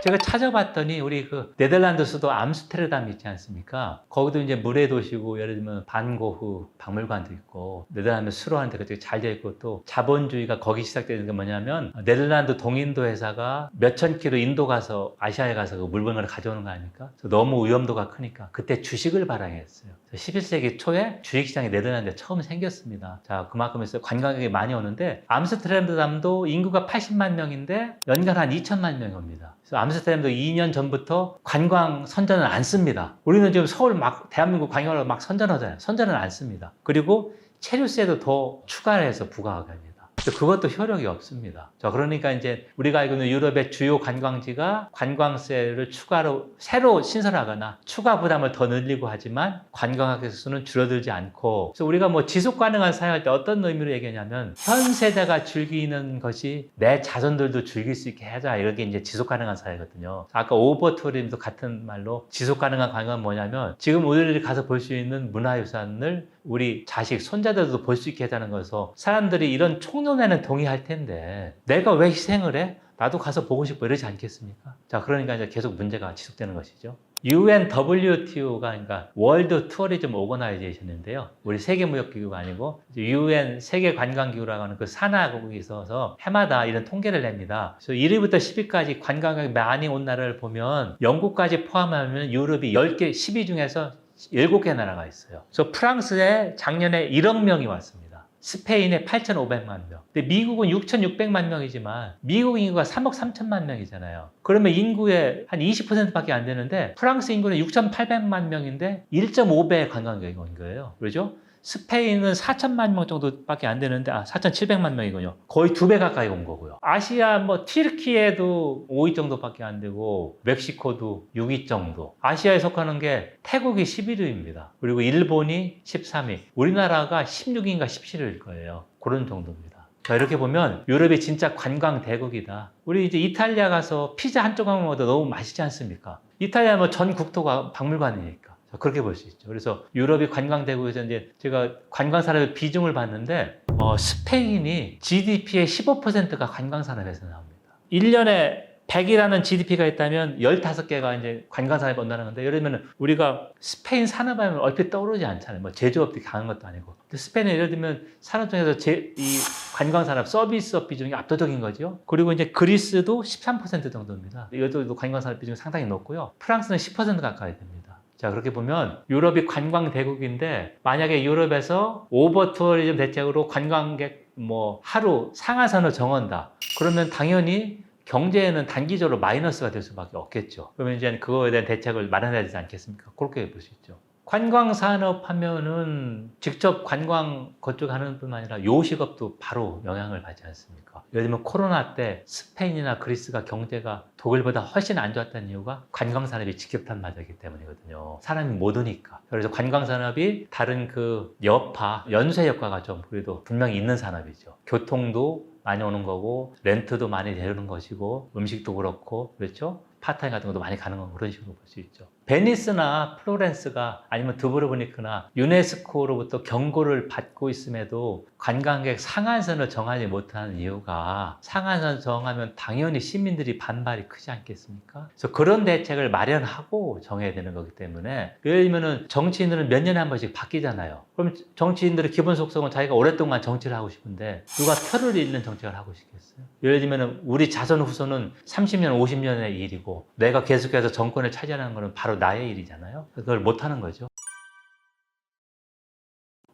제가 찾아봤더니 우리 그 네덜란드 수도 암스테르담 있지 않습니까? 거기도 이제 물의 도시고 예를 들면 반고흐 박물관도 있고 네덜란드 수로하는데 되게 잘 되어 있고 또 자본주의가 거기 시작되는 게 뭐냐면 네덜란드 동인도 회사가 몇천 킬로 인도 가서 아시아에 가서 그 물건을 가져오는 거 아닙니까? 너무 위험도가 크니까 그때 주식을 발행했어요. 11세기 초에 주식시장이 네덜란드에 처음 생겼습니다. 자, 그만큼 해서 관광객이 많이 오는데 암스테르담도 인구가 80만 명인데 연간 한 2천만 명이 옵니다. 그래서 암스테르담도 2년 전부터 관광 선전을 안 씁니다. 우리는 지금 서울 대한민국 관광을 막 선전하잖아요. 선전을 안 씁니다. 그리고 체류세도 더 추가를 해서 부과하게 합니다. 그것도 효력이 없습니다. 자, 그러니까 이제 우리가 알고 있는 유럽의 주요 관광지가 관광세를 추가로 새로 신설하거나 추가 부담을 더 늘리고 하지만 관광객 수는 줄어들지 않고, 그래서 우리가 지속 가능한 사회할 때 어떤 의미로 얘기하냐면 현 세대가 즐기는 것이 내 자손들도 즐길 수 있게 하자, 이렇게 이제 지속 가능한 사회거든요. 아까 오버 투어리즘도 같은 말로 지속 가능한 관광은 뭐냐면 지금 우리들이 가서 볼 수 있는 문화유산을 우리 자식, 손자들도 볼 수 있게 하자는 거여서 사람들이 이런 총론에는 동의할 텐데 내가 왜 희생을 해? 나도 가서 보고 싶고 이러지 않겠습니까? 자, 그러니까 이제 계속 문제가 지속되는 것이죠. UNWTO가 그러니까 월드 투어리즘 오거나이제이션인데요. 우리 세계무역기구가 아니고 UN 세계관광기구라고 하는 그 산하국이 있어서 해마다 이런 통계를 냅니다. 그래서 1위부터 10위까지 관광객이 많이 온 나라를 보면 영국까지 포함하면 유럽이 10개, 10위 중에서 7개 나라가 있어요. 그래서 프랑스에 작년에 1억 명이 왔습니다. 스페인에 8,500만 명. 근데 미국은 6,600만 명이지만 미국 인구가 3억 3천만 명이잖아요. 그러면 인구의 한 20%밖에 안 되는데 프랑스 인구는 6,800만 명인데 1.5배 관광객이 온 거예요. 그렇죠? 스페인은 4천만 명 정도밖에 안 되는데 4,700만 명이군요. 거의 2배 가까이 온 거고요. 아시아 뭐 튀르키예도 5위 정도밖에 안 되고 멕시코도 6위 정도. 아시아에 속하는 게 태국이 11위입니다. 그리고 일본이 13위. 우리나라가 16위인가 17위일 거예요. 그런 정도입니다. 자, 이렇게 보면 유럽이 진짜 관광 대국이다. 우리 이제 이탈리아 가서 피자 한 조각 먹어도 너무 맛있지 않습니까? 이탈리아 뭐 전 국토가 박물관이니까. 자, 그렇게 볼 수 있죠. 그래서 유럽이 관광 대국에서 이제 제가 관광 산업의 비중을 봤는데 스페인이 GDP의 15%가 관광 산업에서 나옵니다. 1년에 100이라는 GDP가 있다면 15개가 이제 관광 산업에 온다는 건데, 예를 들면 우리가 스페인 산업하면 얼핏 떠오르지 않잖아요. 뭐 제조업이 강한 것도 아니고. 근데 스페인은 예를 들면 산업 중에서 이 관광 산업 서비스업 비중이 압도적인 거죠. 그리고 이제 그리스도 13% 정도입니다. 이것도 관광 산업 비중이 상당히 높고요. 프랑스는 10% 가까이 됩니다. 자, 그렇게 보면 유럽이 관광 대국인데, 만약에 유럽에서 오버 투어리즘 대책으로 관광객 뭐 하루 상한선을 정한다. 그러면 당연히 경제에는 단기적으로 마이너스가 될 수밖에 없겠죠. 그러면 이제 그거에 대한 대책을 마련해야 되지 않겠습니까? 그렇게 볼 수 있죠. 관광산업 하면은 직접 관광 그쪽 하는 뿐만 아니라 요식업도 바로 영향을 받지 않습니까? 예를 들면 코로나 때 스페인이나 그리스가 경제가 독일보다 훨씬 안 좋았다는 이유가 관광산업이 직격탄 맞았기 때문이거든요. 사람이 못 오니까. 그래서 관광산업이 다른 그 여파, 연쇄 효과가 좀 그래도 분명히 있는 산업이죠. 교통도 많이 오는 거고, 렌트도 많이 되는 것이고, 음식도 그렇고, 그렇죠? 파타임 같은 것도 많이 가는 건 그런 식으로 볼 수 있죠. 베니스나 플로렌스가 아니면 두브로브니크나 유네스코로부터 경고를 받고 있음에도 관광객 상한선을 정하지 못하는 이유가, 상한선 정하면 당연히 시민들이 반발이 크지 않겠습니까? 그래서 그런 대책을 마련하고 정해야 되는 거기 때문에, 예를 들면 정치인들은 몇 년에 한 번씩 바뀌잖아요. 그럼 정치인들의 기본 속성은 자기가 오랫동안 정치를 하고 싶은데 누가 표를 잃는 정책을 하고 싶겠어요? 예를 들면 우리 자손 후손은 30년, 50년의 일이고 내가 계속해서 정권을 차지하는 것은 바로 나의 일이잖아요. 그걸 못하는 거죠.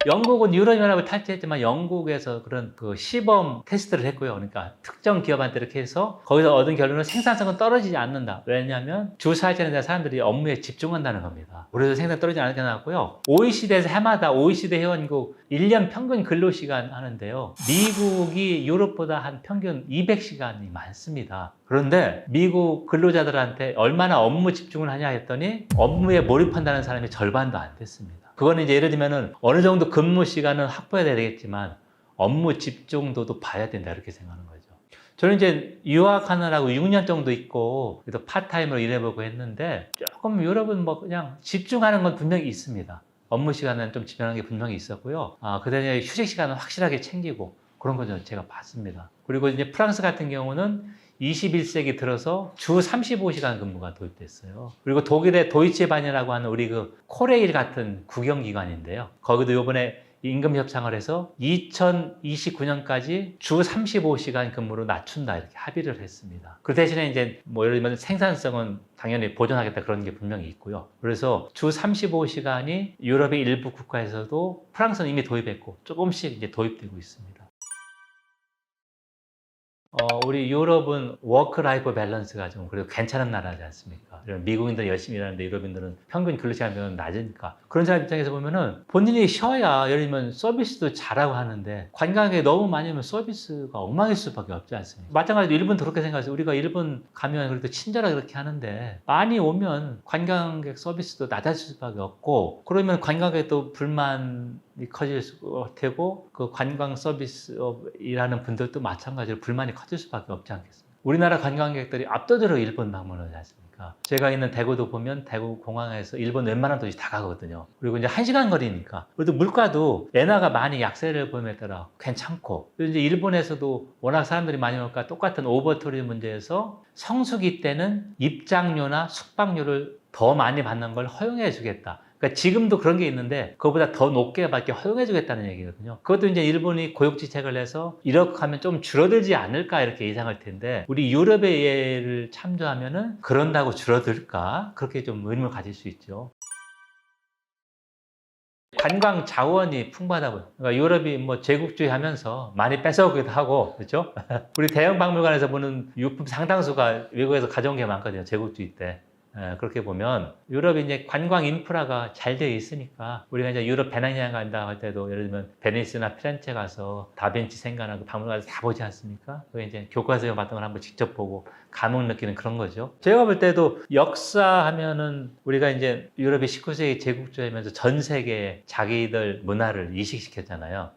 영국은 유럽연합을 탈퇴했지만 영국에서 그런 그 시범 테스트를 했고요. 그러니까 특정 기업한테 이렇게 해서 거기서 얻은 결론은 생산성은 떨어지지 않는다. 왜냐하면 주 4일째에 대한 사람들이 업무에 집중한다는 겁니다. 그래서 생산 떨어지지 않게 나왔고요. OECD에서 해마다 OECD 회원국 1년 평균 근로시간 하는데요. 미국이 유럽보다 한 평균 200시간이 많습니다. 그런데 미국 근로자들한테 얼마나 업무 집중을 하냐 했더니 업무에 몰입한다는 사람이 절반도 안 됐습니다. 그거는 이제 예를 들면은 어느 정도 근무 시간은 확보해야 되겠지만 업무 집중도도 봐야 된다, 이렇게 생각하는 거죠. 저는 이제 유학하느라고 6년 정도 있고 그래도 파트타임으로 일해보고 했는데, 조금 유럽은 뭐 그냥 집중하는 건 분명히 있습니다. 업무 시간은 좀 집중하는 게 분명히 있었고요. 그다음에 휴식 시간은 확실하게 챙기고 그런 거 제가 봤습니다. 그리고 이제 프랑스 같은 경우는 21세기 들어서 주 35시간 근무가 도입됐어요. 그리고 독일의 도이치반이라고 하는 우리 그 코레일 같은 국영기관인데요. 거기도 이번에 임금 협상을 해서 2029년까지 주 35시간 근무로 낮춘다, 이렇게 합의를 했습니다. 그 대신에 이제 뭐 예를 들면 생산성은 당연히 보존하겠다, 그런 게 분명히 있고요. 그래서 주 35시간이 유럽의 일부 국가에서도, 프랑스는 이미 도입했고 조금씩 이제 도입되고 있습니다. 우리 유럽은 워크 라이프 밸런스가 좀 그래도 괜찮은 나라지 않습니까? 미국인들은 열심히 일하는데 유럽인들은 평균 근로시간이 낮으니까, 그런 사람 입장에서 보면은 본인이 쉬어야, 예를 들면 서비스도 잘하고 하는데 관광객이 너무 많이 오면 서비스가 엉망일 수밖에 없지 않습니까? 마찬가지로 일본도 그렇게 생각해서, 우리가 일본 가면 그래도 친절하게 그렇게 하는데 많이 오면 관광객 서비스도 낮아질 수밖에 없고, 그러면 관광객도 불만이 커질 테고, 그 관광 서비스업이라는 분들도 마찬가지로 불만이 커질 수밖에 없지 않겠습니까? 우리나라 관광객들이 압도적으로 일본 방문을 하지 않습니까? 제가 있는 대구도 보면 대구 공항에서 일본 웬만한 도시 다 가거든요. 그리고 이제 1시간 거리니까. 그래도 물가도 엔화가 많이 약세를 보임에 따라 괜찮고, 그리고 이제 일본에서도 워낙 사람들이 많이 오니까 똑같은 오버투리즘 문제에서 성수기 때는 입장료나 숙박료를 더 많이 받는 걸 허용해 주겠다. 그러니까 지금도 그런 게 있는데 그거보다 더 높게 받게 허용해 주겠다는 얘기거든요. 그것도 이제 일본이 고육지책을 해서 이렇게 하면 좀 줄어들지 않을까, 이렇게 예상할 텐데, 우리 유럽의 예를 참조하면은 그런다고 줄어들까? 그렇게 좀 의문을 가질 수 있죠. 관광 자원이 풍부하다 보니, 그러니까 유럽이 뭐 제국주의 하면서 많이 뺏어오기도 하고, 그렇죠? 우리 대형 박물관에서 보는 유품 상당수가 외국에서 가져온 게 많거든요, 제국주의 때. 그렇게 보면 유럽이 이제 관광 인프라가 잘 되어 있으니까 우리가 이제 유럽 배낭여행 간다 할 때도 예를 들면 베니스나 피렌체 가서 다빈치 생각나고 박물관에서 다 보지 않습니까? 그게 이제 교과서에 봤던 걸 한번 직접 보고 감흥 느끼는 그런 거죠. 제가 볼 때도 역사하면은 우리가 이제 유럽이 19세기 제국주의면서 전 세계에 자기들 문화를 이식시켰잖아요.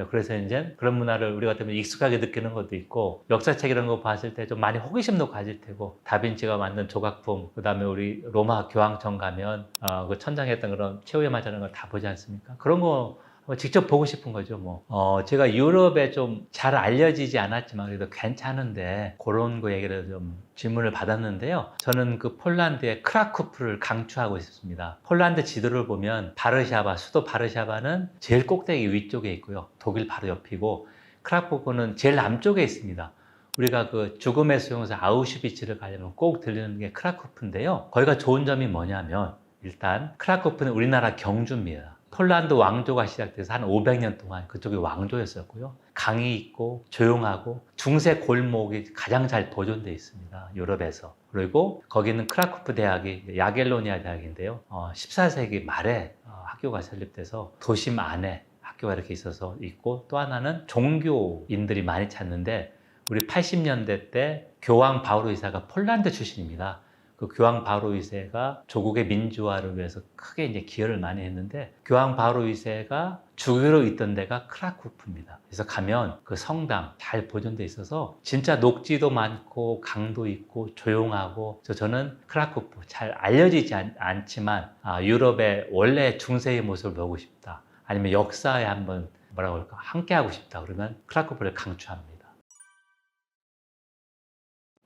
그래서 이제 그런 문화를 우리 같으면 익숙하게 느끼는 것도 있고 역사책 이런 거 봤을 때 좀 많이 호기심도 가질 테고 다빈치가 만든 조각품 그다음에 우리 로마 교황청 가면 그 천장에 했던 그런 최후의 마자라는 걸 다 보지 않습니까? 그런 거 직접 보고 싶은 거죠, 뭐. 제가 유럽에 좀 잘 알려지지 않았지만 그래도 괜찮은데 그런 거 얘기를 좀 질문을 받았는데요. 저는 그 폴란드의 크라쿠프를 강추하고 있습니다. 폴란드 지도를 보면 바르샤바, 수도 바르샤바는 제일 꼭대기 위쪽에 있고요. 독일 바로 옆이고 크라쿠프는 제일 남쪽에 있습니다. 우리가 그 죽음의 수용소 아우슈비츠를 가려면 꼭 들리는 게 크라쿠프인데요. 거기가 좋은 점이 뭐냐면 일단 크라쿠프는 우리나라 경주입니다. 폴란드 왕조가 시작돼서 한 500년 동안 그쪽이 왕조였었고요. 강이 있고 조용하고 중세 골목이 가장 잘 보존되어 있습니다. 유럽에서. 그리고 거기는 크라쿠프 대학이 야겔로니아 대학인데요. 14세기 말에 학교가 설립돼서 도심 안에 학교가 이렇게 있어서 있고 또 하나는 종교인들이 많이 찾는데 우리 80년대 때 교황 바오로 2세가 폴란드 출신입니다. 그 교황 바오로 2세가 조국의 민주화를 위해서 크게 이제 기여를 많이 했는데 교황 바오로 2세가 주교로 있던 데가 크라쿠프입니다. 그래서 가면 그 성당 잘 보존돼 있어서 진짜 녹지도 많고 강도 있고 조용하고 저는 크라쿠프 잘 알려지지 않지만 유럽의 원래 중세의 모습을 보고 싶다. 아니면 역사에 한번 뭐라고 할까 함께 하고 싶다. 그러면 크라쿠프를 강추합니다.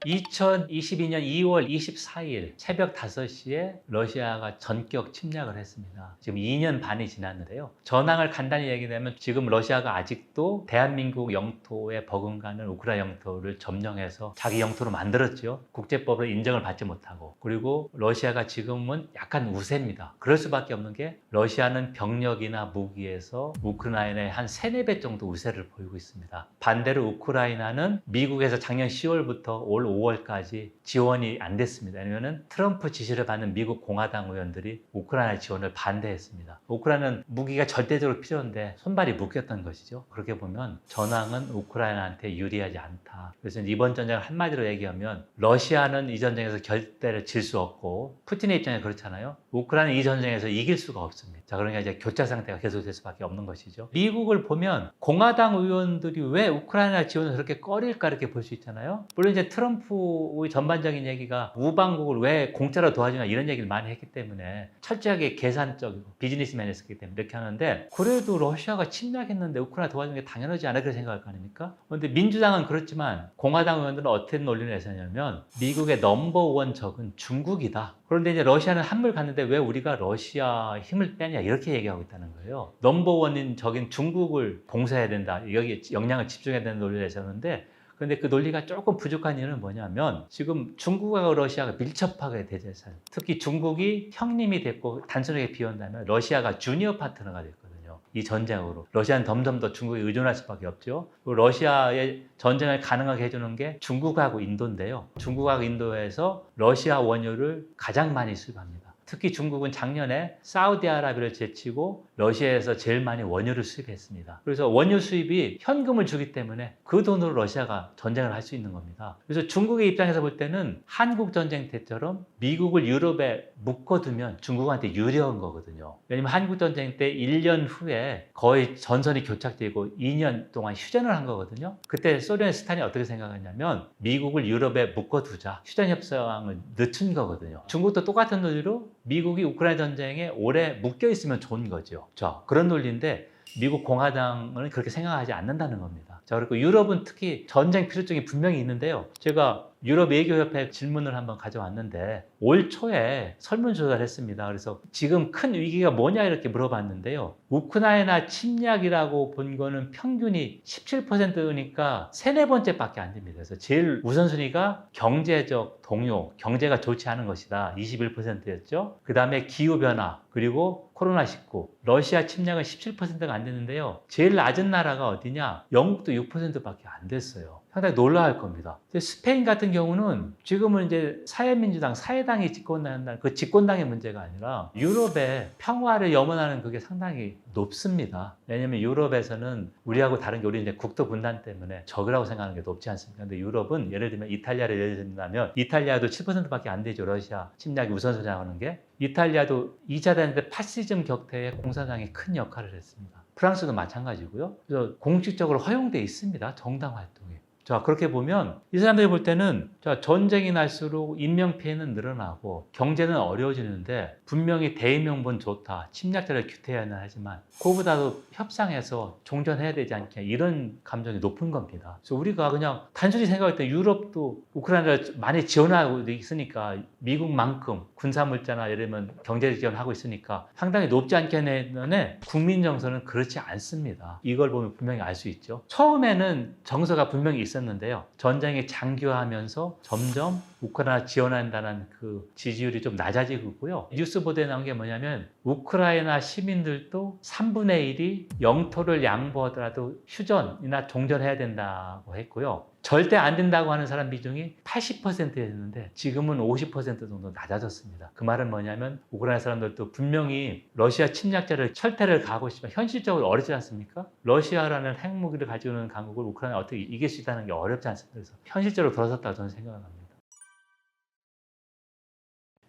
2022년 2월 24일 새벽 5시에 러시아가 전격 침략을 했습니다. 지금 2년 반이 지났는데요. 전황을 간단히 얘기하면 지금 러시아가 아직도 대한민국 영토에 버금가는 우크라이나 영토를 점령해서 자기 영토로 만들었죠. 국제법으로 인정을 받지 못하고. 그리고 러시아가 지금은 약간 우세입니다. 그럴 수밖에 없는 게 러시아는 병력이나 무기에서 우크라이나의 한 3, 4배 정도 우세를 보이고 있습니다. 반대로 우크라이나는 미국에서 작년 10월부터 올 5월까지 지원이 안 됐습니다. 왜냐하면 트럼프 지시를 받는 미국 공화당 의원들이 우크라이나 지원을 반대했습니다. 우크라이나는 무기가 절대적으로 필요한데 손발이 묶였던 것이죠. 그렇게 보면 전황은 우크라이나한테 유리하지 않다. 그래서 이번 전쟁을 한마디로 얘기하면 러시아는 이 전쟁에서 결대를 질 수 없고 푸틴의 입장에 그렇잖아요. 우크라이나는 이 전쟁에서 이길 수가 없습니다. 자, 그러니까 이제 교차 상태가 계속될 수밖에 없는 것이죠. 미국을 보면 공화당 의원들이 왜 우크라이나 지원을 그렇게 꺼릴까 이렇게 볼 수 있잖아요. 물론 이제 트럼프의 전반적인 얘기가 우방국을 왜 공짜로 도와주냐 이런 얘기를 많이 했기 때문에 철저하게 계산적이고 비즈니스맨이었기 때문에 이렇게 하는데 그래도 러시아가 침략했는데 우크라이나 도와주는 게 당연하지 않아 그렇게 생각할 거 아닙니까? 그런데 민주당은 그렇지만 공화당 의원들은 어떻게 논리를 내세냐면 미국의 넘버원 적은 중국이다. 그런데 이제 러시아는 한물 갔는데 왜 우리가 러시아 힘을 빼냐 이렇게 얘기하고 있다는 거예요. 넘버원인 적인 중국을 봉쇄해야 된다. 여기에 역량을 집중해야 되는 논리를 내세우는데 그런데 그 논리가 조금 부족한 이유는 뭐냐면 지금 중국과 러시아가 밀접하게 대제사요. 특히 중국이 형님이 됐고 단순하게 비운다면 러시아가 주니어 파트너가 됐거든요. 이 전쟁으로. 러시아는 점점 더 중국에 의존할 수밖에 없죠. 러시아의 전쟁을 가능하게 해주는 게 중국하고 인도인데요. 중국하고 인도에서 러시아 원유를 가장 많이 수입합니다. 특히 중국은 작년에 사우디아라비아를 제치고 러시아에서 제일 많이 원유를 수입했습니다. 그래서 원유 수입이 현금을 주기 때문에 그 돈으로 러시아가 전쟁을 할 수 있는 겁니다. 그래서 중국의 입장에서 볼 때는 한국 전쟁 때처럼 미국을 유럽에 묶어두면 중국한테 유리한 거거든요. 왜냐면 한국 전쟁 때 1년 후에 거의 전선이 교착되고 2년 동안 휴전을 한 거거든요. 그때 소련의 스탈린이 어떻게 생각했냐면 미국을 유럽에 묶어두자 휴전 협상을 늦춘 거거든요. 중국도 똑같은 논리로 미국이 우크라이나 전쟁에 오래 묶여 있으면 좋은 거죠. 자, 그런 논리인데 미국 공화당은 그렇게 생각하지 않는다는 겁니다. 자, 그리고 유럽은 특히 전쟁 필요성이 분명히 있는데요. 제가 유럽 외교협회 질문을 한번 가져왔는데 올 초에 설문조사를 했습니다. 그래서 지금 큰 위기가 뭐냐 이렇게 물어봤는데요. 우크라이나 침략이라고 본 거는 평균이 17%니까 3, 4번째밖에 안 됩니다. 그래서 제일 우선순위가 경제적 동요, 경제가 좋지 않은 것이다. 21%였죠. 그 다음에 기후변화, 그리고 코로나19, 러시아 침략은 17%가 안 됐는데요. 제일 낮은 나라가 어디냐? 영국도 6%밖에 안 됐어요. 상당히 놀라울 겁니다. 스페인 같은 경우는 지금은 이제 사회민주당, 사회당이 집권한다는 그 집권당의 문제가 아니라 유럽의 평화를 염원하는 그게 상당히 높습니다. 왜냐하면 유럽에서는 우리하고 다른 게 우리 이제 국도 분단 때문에 적이라고 생각하는 게 높지 않습니까? 근데 유럽은 예를 들면 이탈리아를 예를 든다면 이탈리아도 7%밖에 안 되죠. 러시아 침략이 우선순위하는 게. 이탈리아도 2차 대전 때 파시즘 격퇴에 공산당이 큰 역할을 했습니다. 프랑스도 마찬가지고요. 그래서 공식적으로 허용돼 있습니다. 정당 활동이. 자, 그렇게 보면 이 사람들이 볼 때는 자, 전쟁이 날수록 인명피해는 늘어나고 경제는 어려워지는데 분명히 대의명분 좋다, 침략자를 규탄해야 하지만 그거보다도 협상해서 종전해야 되지 않겠냐 이런 감정이 높은 겁니다. 그래서 우리가 그냥 단순히 생각할 때 유럽도 우크라이나를 많이 지원하고 있으니까 미국만큼 군사물자나 이러면 경제 지원하고 있으니까 상당히 높지 않겠네. 국민 정서는 그렇지 않습니다. 이걸 보면 분명히 알 수 있죠. 처음에는 정서가 분명히 있었는데요. 전쟁이 장기화하면서 점점 우크라이나 지원한다는 그 지지율이 좀 낮아지고 있고요. 뉴스 보도에 나온 게 뭐냐면 우크라이나 시민들도 3분의 1이 영토를 양보하더라도 휴전이나 종전해야 된다고 했고요. 절대 안 된다고 하는 사람 비중이 80%였는데 지금은 50% 정도 낮아졌습니다. 그 말은 뭐냐면 우크라이나 사람들도 분명히 러시아 침략자를 철퇴를 가하고 있지만 현실적으로 어렵지 않습니까? 러시아라는 핵무기를 가지고 있는 강국을 우크라이나 어떻게 이길 수 있다는 게 어렵지 않습니다. 그래서 현실적으로 돌아섰다고 저는 생각합니다.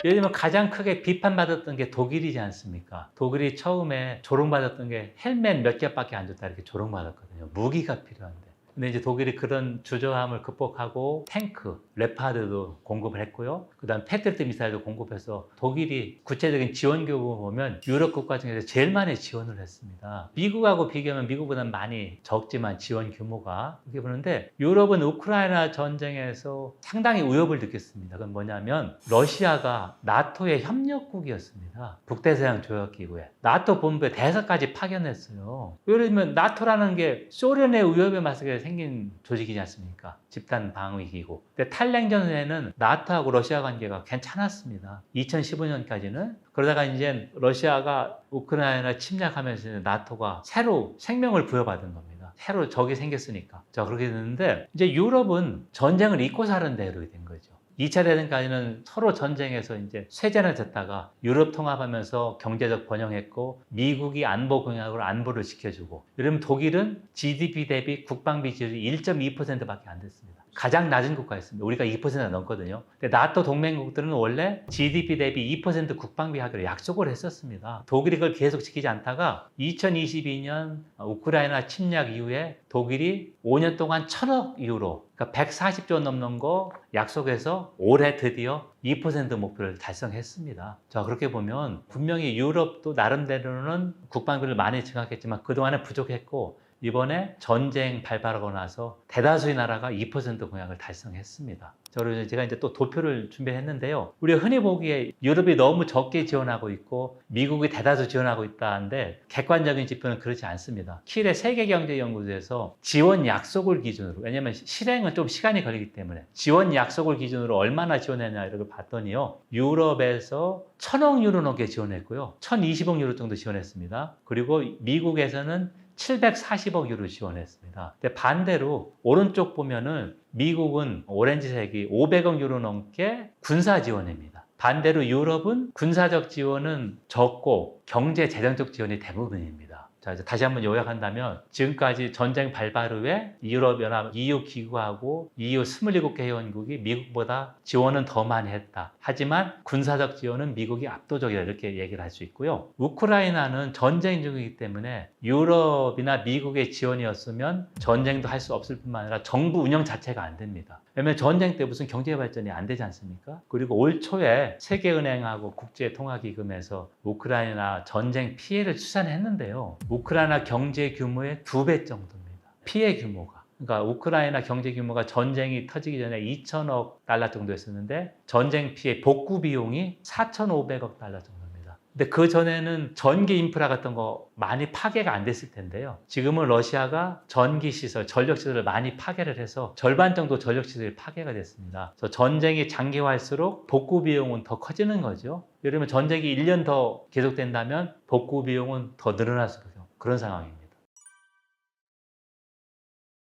예를 들면 가장 크게 비판받았던 게 독일이지 않습니까? 독일이 처음에 조롱받았던 게 헬멧 몇 개밖에 안 줬다 이렇게 조롱받았거든요. 무기가 필요한데. 근데 이제 독일이 그런 주저함을 극복하고 탱크, 레파드도 공급을 했고요. 그 다음 패트리어트 미사일도 공급해서 독일이 구체적인 지원 규모를 보면 유럽 국가 중에서 제일 많이 지원을 했습니다. 미국하고 비교하면 미국보다는 많이 적지만 지원 규모가 그렇게 보는데 유럽은 우크라이나 전쟁에서 상당히 위협을 느꼈습니다. 그건 뭐냐면 러시아가 나토의 협력국이었습니다. 북대서양 조약기구에. 나토 본부에 대사까지 파견했어요. 예를 들면 나토라는 게 소련의 위협에 맞서 생긴 조직이지 않습니까? 집단 방위기구. 근데 탈냉전에는 나토하고 러시아 관계가 괜찮았습니다. 2015년까지는. 그러다가 이제 러시아가 우크라이나 침략하면서 나토가 새로 생명을 부여받은 겁니다. 새로 적이 생겼으니까. 자, 그렇게 됐는데 이제 유럽은 전쟁을 잊고 사는 대로 된 거죠. 2차 대전까지는 서로 전쟁에서 이제 쇠잔을 졌다가 유럽 통합하면서 경제적 번영했고 미국이 안보 공약으로 안보를 지켜주고 이러면 독일은 GDP 대비 국방비 지출이 1.2%밖에 안 됐습니다. 가장 낮은 국가였습니다. 우리가 2% 넘거든요. 근데 나토 동맹국들은 원래 GDP 대비 2% 국방비 하기로 약속을 했었습니다. 독일이 그걸 계속 지키지 않다가 2022년 우크라이나 침략 이후에 독일이 5년 동안 1,000억 유로, 그러니까 140조 넘는 거 약속해서 올해 드디어 2% 목표를 달성했습니다. 자, 그렇게 보면 분명히 유럽도 나름대로는 국방비를 많이 증액했지만 그동안은 부족했고 이번에 전쟁 발발하고 나서 대다수의 나라가 2% 공약을 달성했습니다. 그래서 제가 이제 또 도표를 준비했는데요. 우리가 흔히 보기에 유럽이 너무 적게 지원하고 있고 미국이 대다수 지원하고 있다는데 객관적인 지표는 그렇지 않습니다. 킬의 세계경제연구소에서 지원 약속을 기준으로, 왜냐하면 실행은 좀 시간이 걸리기 때문에 지원 약속을 기준으로 얼마나 지원했냐 이걸 봤더니요. 유럽에서 1,000억 유로 넘게 지원했고요. 1,020억 유로 정도 지원했습니다. 그리고 미국에서는 740억 유로 지원했습니다. 근데 반대로 오른쪽 보면은 미국은 오렌지색이 500억 유로 넘게 군사 지원입니다. 반대로 유럽은 군사적 지원은 적고 경제 재정적 지원이 대부분입니다. 자, 이제 다시 한번 요약한다면 지금까지 전쟁 발발 후에 유럽연합 EU 기구하고 EU 27개 회원국이 미국보다 지원은 더 많이 했다. 하지만 군사적 지원은 미국이 압도적이다 이렇게 얘기를 할 수 있고요. 우크라이나는 전쟁 중이기 때문에 유럽이나 미국의 지원이었으면 전쟁도 할 수 없을 뿐만 아니라 정부 운영 자체가 안 됩니다. 왜냐하면 전쟁 때 무슨 경제 발전이 안 되지 않습니까? 그리고 올 초에 세계은행하고 국제통화기금에서 우크라이나 전쟁 피해를 추산했는데요. 우크라이나 경제 규모의 2배 정도입니다. 피해 규모가. 그러니까 우크라이나 경제 규모가 전쟁이 터지기 전에 2천억 달러 정도였었는데 전쟁 피해 복구 비용이 4,500억 달러 정도입니다. 근데 그 전에는 전기 인프라 같은 거 많이 파괴가 안 됐을 텐데요. 지금은 러시아가 전기 시설, 전력 시설을 많이 파괴를 해서 절반 정도 전력 시설이 파괴가 됐습니다. 그래서 전쟁이 장기화할수록 복구 비용은 더 커지는 거죠. 예를 들면 전쟁이 1년 더 계속된다면 복구 비용은 더 늘어날 수 있는 그런 상황입니다.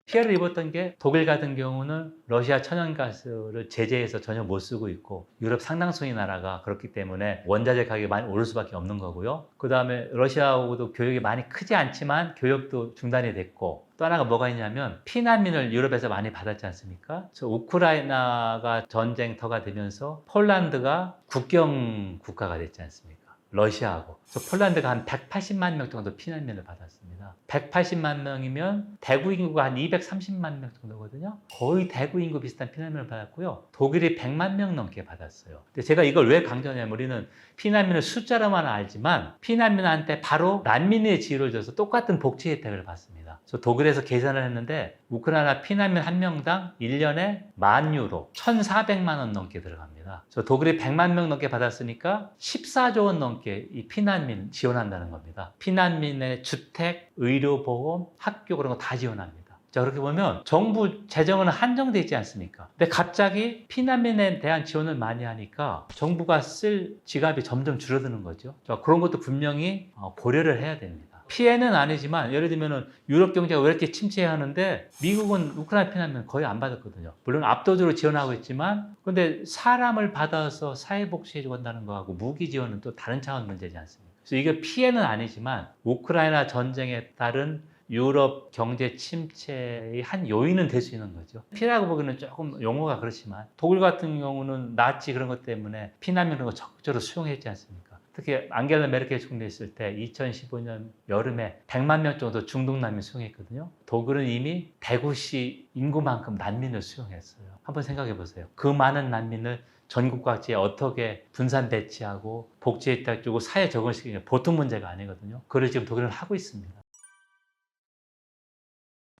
피해를 입었던 게 독일 같은 경우는 러시아 천연가스를 제재해서 전혀 못 쓰고 있고 유럽 상당수의 나라가 그렇기 때문에 원자재 가격이 많이 오를 수밖에 없는 거고요. 그 다음에 러시아하고도 교역이 많이 크지 않지만 교역도 중단이 됐고 또 하나가 뭐가 있냐면 피난민을 유럽에서 많이 받았지 않습니까? 그래서 우크라이나가 전쟁터가 되면서 폴란드가 국경 국가가 됐지 않습니까? 러시아하고. 그래서 폴란드가 한 180만 명 정도 피난민을 받았습니다. 180만 명이면 대구 인구가 한 230만 명 정도거든요. 거의 대구 인구 비슷한 피난민을 받았고요. 독일이 100만 명 넘게 받았어요. 근데 제가 이걸 왜 강조하냐면 우리는 피난민을 숫자로만 알지만 피난민한테 바로 난민의 지위를 줘서 똑같은 복지 혜택을 받습니다. 그래서 독일에서 계산을 했는데 우크라이나 피난민 한 명당 1년에 10,000유로, 1,400만 원 넘게 들어갑니다. 그래서 독일이 100만 명 넘게 받았으니까 14조 원 넘게 이 피난민 지원한다는 겁니다. 피난민의 주택, 의료보험, 학교 그런 거 다 지원합니다. 자, 그렇게 보면 정부 재정은 한정되어 있지 않습니까? 근데 갑자기 피난민에 대한 지원을 많이 하니까 정부가 쓸 지갑이 점점 줄어드는 거죠. 자, 그런 것도 분명히 고려를 해야 됩니다. 피해는 아니지만 예를 들면 유럽 경제가 왜 이렇게 침체하는데 미국은 우크라이나 피난민 거의 안 받았거든요. 물론 압도적으로 지원하고 있지만 근데 사람을 받아서 사회복지해 준다는 거하고 무기 지원은 또 다른 차원 문제지 않습니까? 그래서 이게 피해는 아니지만 우크라이나 전쟁에 따른 유럽 경제 침체의 한 요인은 될 수 있는 거죠. 피해라고 보기에는 조금 용어가 그렇지만 독일 같은 경우는 나치 그런 것 때문에 피난민 그런 거 적극적으로 수용했지 않습니까? 특히 앙겔라 메르켈 총리 있을 때 2015년 여름에 100만 명 정도 중동 난민 수용했거든요. 독일은 이미 대구시 인구만큼 난민을 수용했어요. 한번 생각해 보세요. 그 많은 난민을 전국 각지에 어떻게 분산 배치하고 복지 혜택 주고 사회 적응시키는 게 보통 문제가 아니거든요. 그걸 지금 독일은 하고 있습니다.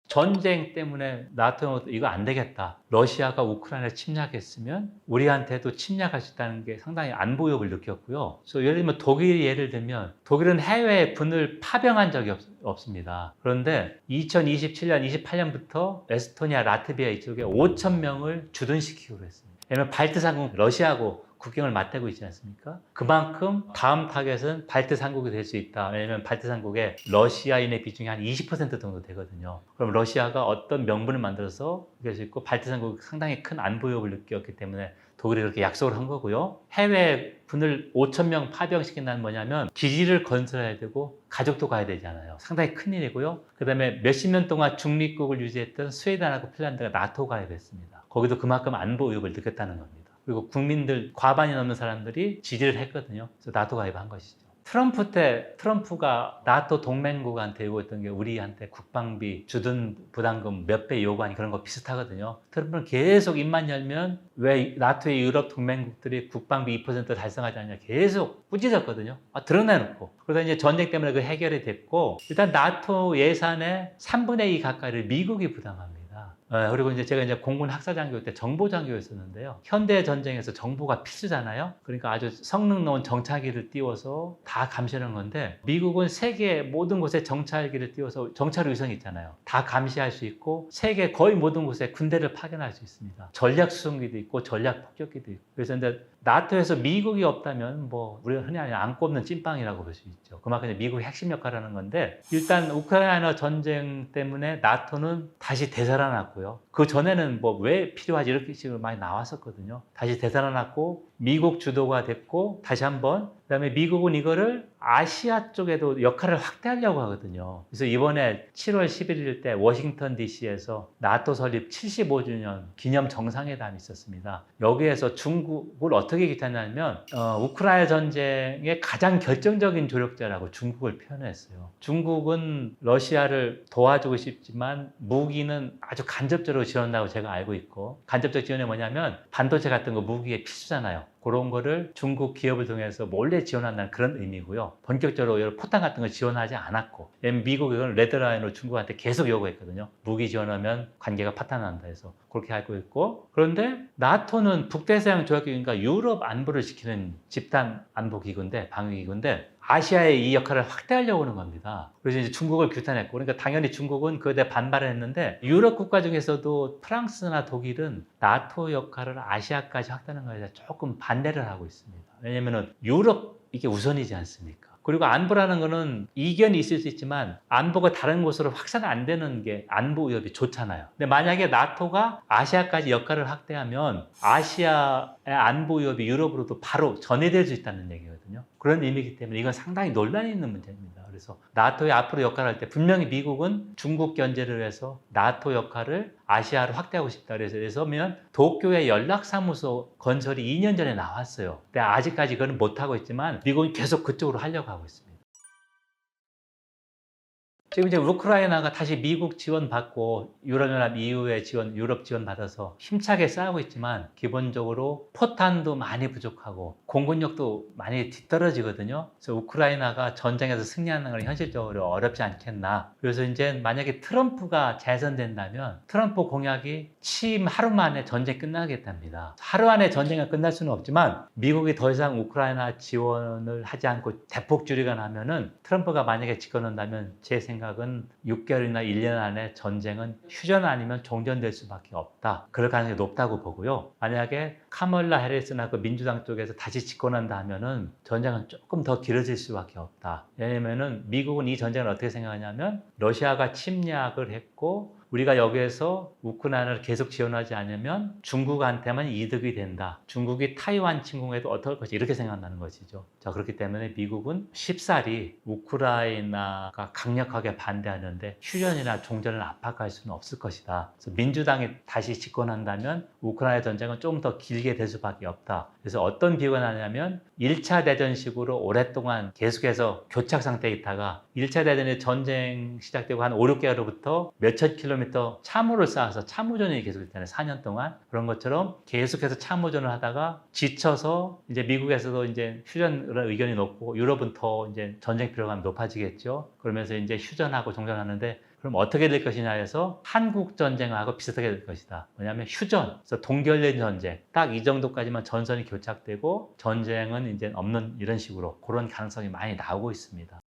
전쟁 때문에 나토는 이거 안 되겠다. 러시아가 우크라이나를 침략했으면 우리한테도 침략할 수 있다는 게 상당히 안보 위협을 느꼈고요. 그래서 예를 들면 독일이 예를 들면 독일은 해외에 군을 파병한 적이 없습니다. 그런데 2027년, 28년부터 에스토니아, 라트비아 이쪽에 5천 명을 주둔시키기로 했습니다. 왜냐하면 발트 상국 러시아하고 국경을 맞대고 있지 않습니까? 그만큼 다음 타겟은 발트 삼국이 될 수 있다. 왜냐하면 발트 삼국에 러시아인의 비중이 한 20% 정도 되거든요. 그럼 러시아가 어떤 명분을 만들어서 이길 수 있고 발트 삼국이 상당히 큰 안보 위협을 느꼈기 때문에 독일이 그렇게 약속을 한 거고요. 해외 군을 5천 명 파병시킨다는 뭐냐면 기지를 건설해야 되고 가족도 가야 되잖아요. 상당히 큰 일이고요. 그 다음에 몇십 년 동안 중립국을 유지했던 스웨덴하고 핀란드가 나토 가입했습니다. 거기도 그만큼 안보 위협을 느꼈다는 겁니다. 그리고 국민들 과반이 넘는 사람들이 지지를 했거든요. 그래서 나토 가입한 것이죠. 트럼프 때 트럼프가 나토 동맹국한테 요구했던 게 우리한테 국방비 주둔 부담금 몇 배 요구하니 그런 거 비슷하거든요. 트럼프는 계속 입만 열면 왜 나토의 유럽 동맹국들이 국방비 2% 달성하지 않냐 계속 꾸짖었거든요. 드러내놓고. 그러다 이제 전쟁 때문에 그 해결이 됐고 일단 나토 예산의 3분의 2 가까이를 미국이 부담합니다. 그리고 이제 제가 이제 공군 학사장교 때 정보장교였었는데요. 현대 전쟁에서 정보가 필수잖아요. 그러니까 아주 성능 놓은 정찰기를 띄워서 다 감시하는 건데 미국은 세계 모든 곳에 정찰기를 띄워서 정찰 위성이 있잖아요. 다 감시할 수 있고 세계 거의 모든 곳에 군대를 파견할 수 있습니다. 전략 수송기도 있고 전략 폭격기도 있고. 그래서 근데 나토에서 미국이 없다면 뭐 우리가 흔히 안 꼽는 찐빵이라고 볼 수 있죠. 그만큼 미국의 핵심 역할을 하는 건데 일단 우크라이나 전쟁 때문에 나토는 다시 되살아났고요. 그 전에는 뭐 왜 필요하지 이렇게 식으로 많이 나왔었거든요. 다시 되살아났고 미국 주도가 됐고 다시 한번 그다음에 미국은 이거를 아시아 쪽에도 역할을 확대하려고 하거든요. 그래서 이번에 7월 11일 때 워싱턴 DC에서 나토 설립 75주년 기념 정상회담이 있었습니다. 여기에서 중국을 어떻게 기탄하냐면 우크라이나 전쟁의 가장 결정적인 조력자라고 중국을 표현했어요. 중국은 러시아를 도와주고 싶지만 무기는 아주 간접적으로 지원한다고 제가 알고 있고 간접적 지원이 뭐냐면 반도체 같은 거 무기에 필수잖아요. 그런 거를 중국 기업을 통해서 몰래 지원한다는 그런 의미고요. 본격적으로 포탄 같은 거 지원하지 않았고 미국은 레드라인으로 중국한테 계속 요구했거든요. 무기 지원하면 관계가 파탄난다 해서 그렇게 알고 있고 그런데 나토는 북대서양 조약기구니까 유럽 안보를 지키는 집단 안보기구인데 방위기구인데 아시아의 이 역할을 확대하려고 하는 겁니다. 그래서 이제 중국을 규탄했고 그러니까 당연히 중국은 그에 대해 반발을 했는데 유럽 국가 중에서도 프랑스나 독일은 나토 역할을 아시아까지 확대하는 것에 대해서 조금 반대를 하고 있습니다. 왜냐하면 유럽 이게 우선이지 않습니까? 그리고 안보라는 거는 이견이 있을 수 있지만 안보가 다른 곳으로 확산 안 되는 게 안보 위협이 좋잖아요. 근데 만약에 나토가 아시아까지 역할을 확대하면 아시아의 안보 위협이 유럽으로도 바로 전해될 수 있다는 얘기거든요. 그런 의미이기 때문에 이건 상당히 논란이 있는 문제입니다. 그래서 나토의 앞으로 역할을 할 때 분명히 미국은 중국 견제를 위해서 나토 역할을 아시아로 확대하고 싶다. 그래서면 도쿄의 연락사무소 건설이 2년 전에 나왔어요. 근데 아직까지 그건 못하고 있지만 미국은 계속 그쪽으로 하려고 하고 있습니다. 지금 이제 우크라이나가 다시 미국 지원 받고 유럽연합 EU의 지원, 유럽 지원 받아서 힘차게 싸우고 있지만 기본적으로 포탄도 많이 부족하고 공군력도 많이 뒤떨어지거든요. 그래서 우크라이나가 전쟁에서 승리하는 건 현실적으로 어렵지 않겠나. 그래서 이제 만약에 트럼프가 재선된다면 트럼프 공약이 취임 하루 만에 전쟁 끝나겠답니다. 하루 안에 전쟁이 끝날 수는 없지만 미국이 더 이상 우크라이나 지원을 하지 않고 대폭 줄이거나 하면은 트럼프가 만약에 집권한다면 제 생각은 6개월이나 1년 안에 전쟁은 휴전 아니면 종전될 수밖에 없다. 그럴 가능성이 높다고 보고요. 만약에 카멀라 해리스나 그 민주당 쪽에서 다시 집권한다 하면은 전쟁은 조금 더 길어질 수밖에 없다. 왜냐면은 미국은 이 전쟁을 어떻게 생각하냐면 러시아가 침략을 했고 우리가 여기에서 우크라이나를 계속 지원하지 않으면 중국한테만 이득이 된다. 중국이 타이완 침공해도 어떨 것이 이렇게 생각한다는 것이죠. 자, 그렇기 때문에 미국은 쉽사리 우크라이나가 강력하게 반대하는데 휴전이나 종전을 압박할 수는 없을 것이다. 그래서 민주당이 다시 집권한다면 우크라이나 전쟁은 좀 더 길게 될 수밖에 없다. 그래서 어떤 비유가 나냐면 1차 대전식으로 오랫동안 계속해서 교착 상태에 있다가 1차 대전의 전쟁 시작되고 한 5, 6개월부터 몇천 킬로미터 참호를 쌓아서 참호전이 계속됐잖아요. 4년 동안. 그런 것처럼 계속해서 참호전을 하다가 지쳐서 이제 미국에서도 이제 휴전 의견이 높고 유럽은 더 이제 전쟁 필요감이 높아지겠죠. 그러면서 이제 휴전하고 종전하는데 그럼 어떻게 될 것이냐 해서 한국 전쟁하고 비슷하게 될 것이다. 뭐냐면 휴전, 그래서 동결된 전쟁, 딱 이 정도까지만 전선이 교착되고 전쟁은 이제 없는 이런 식으로 그런 가능성이 많이 나오고 있습니다.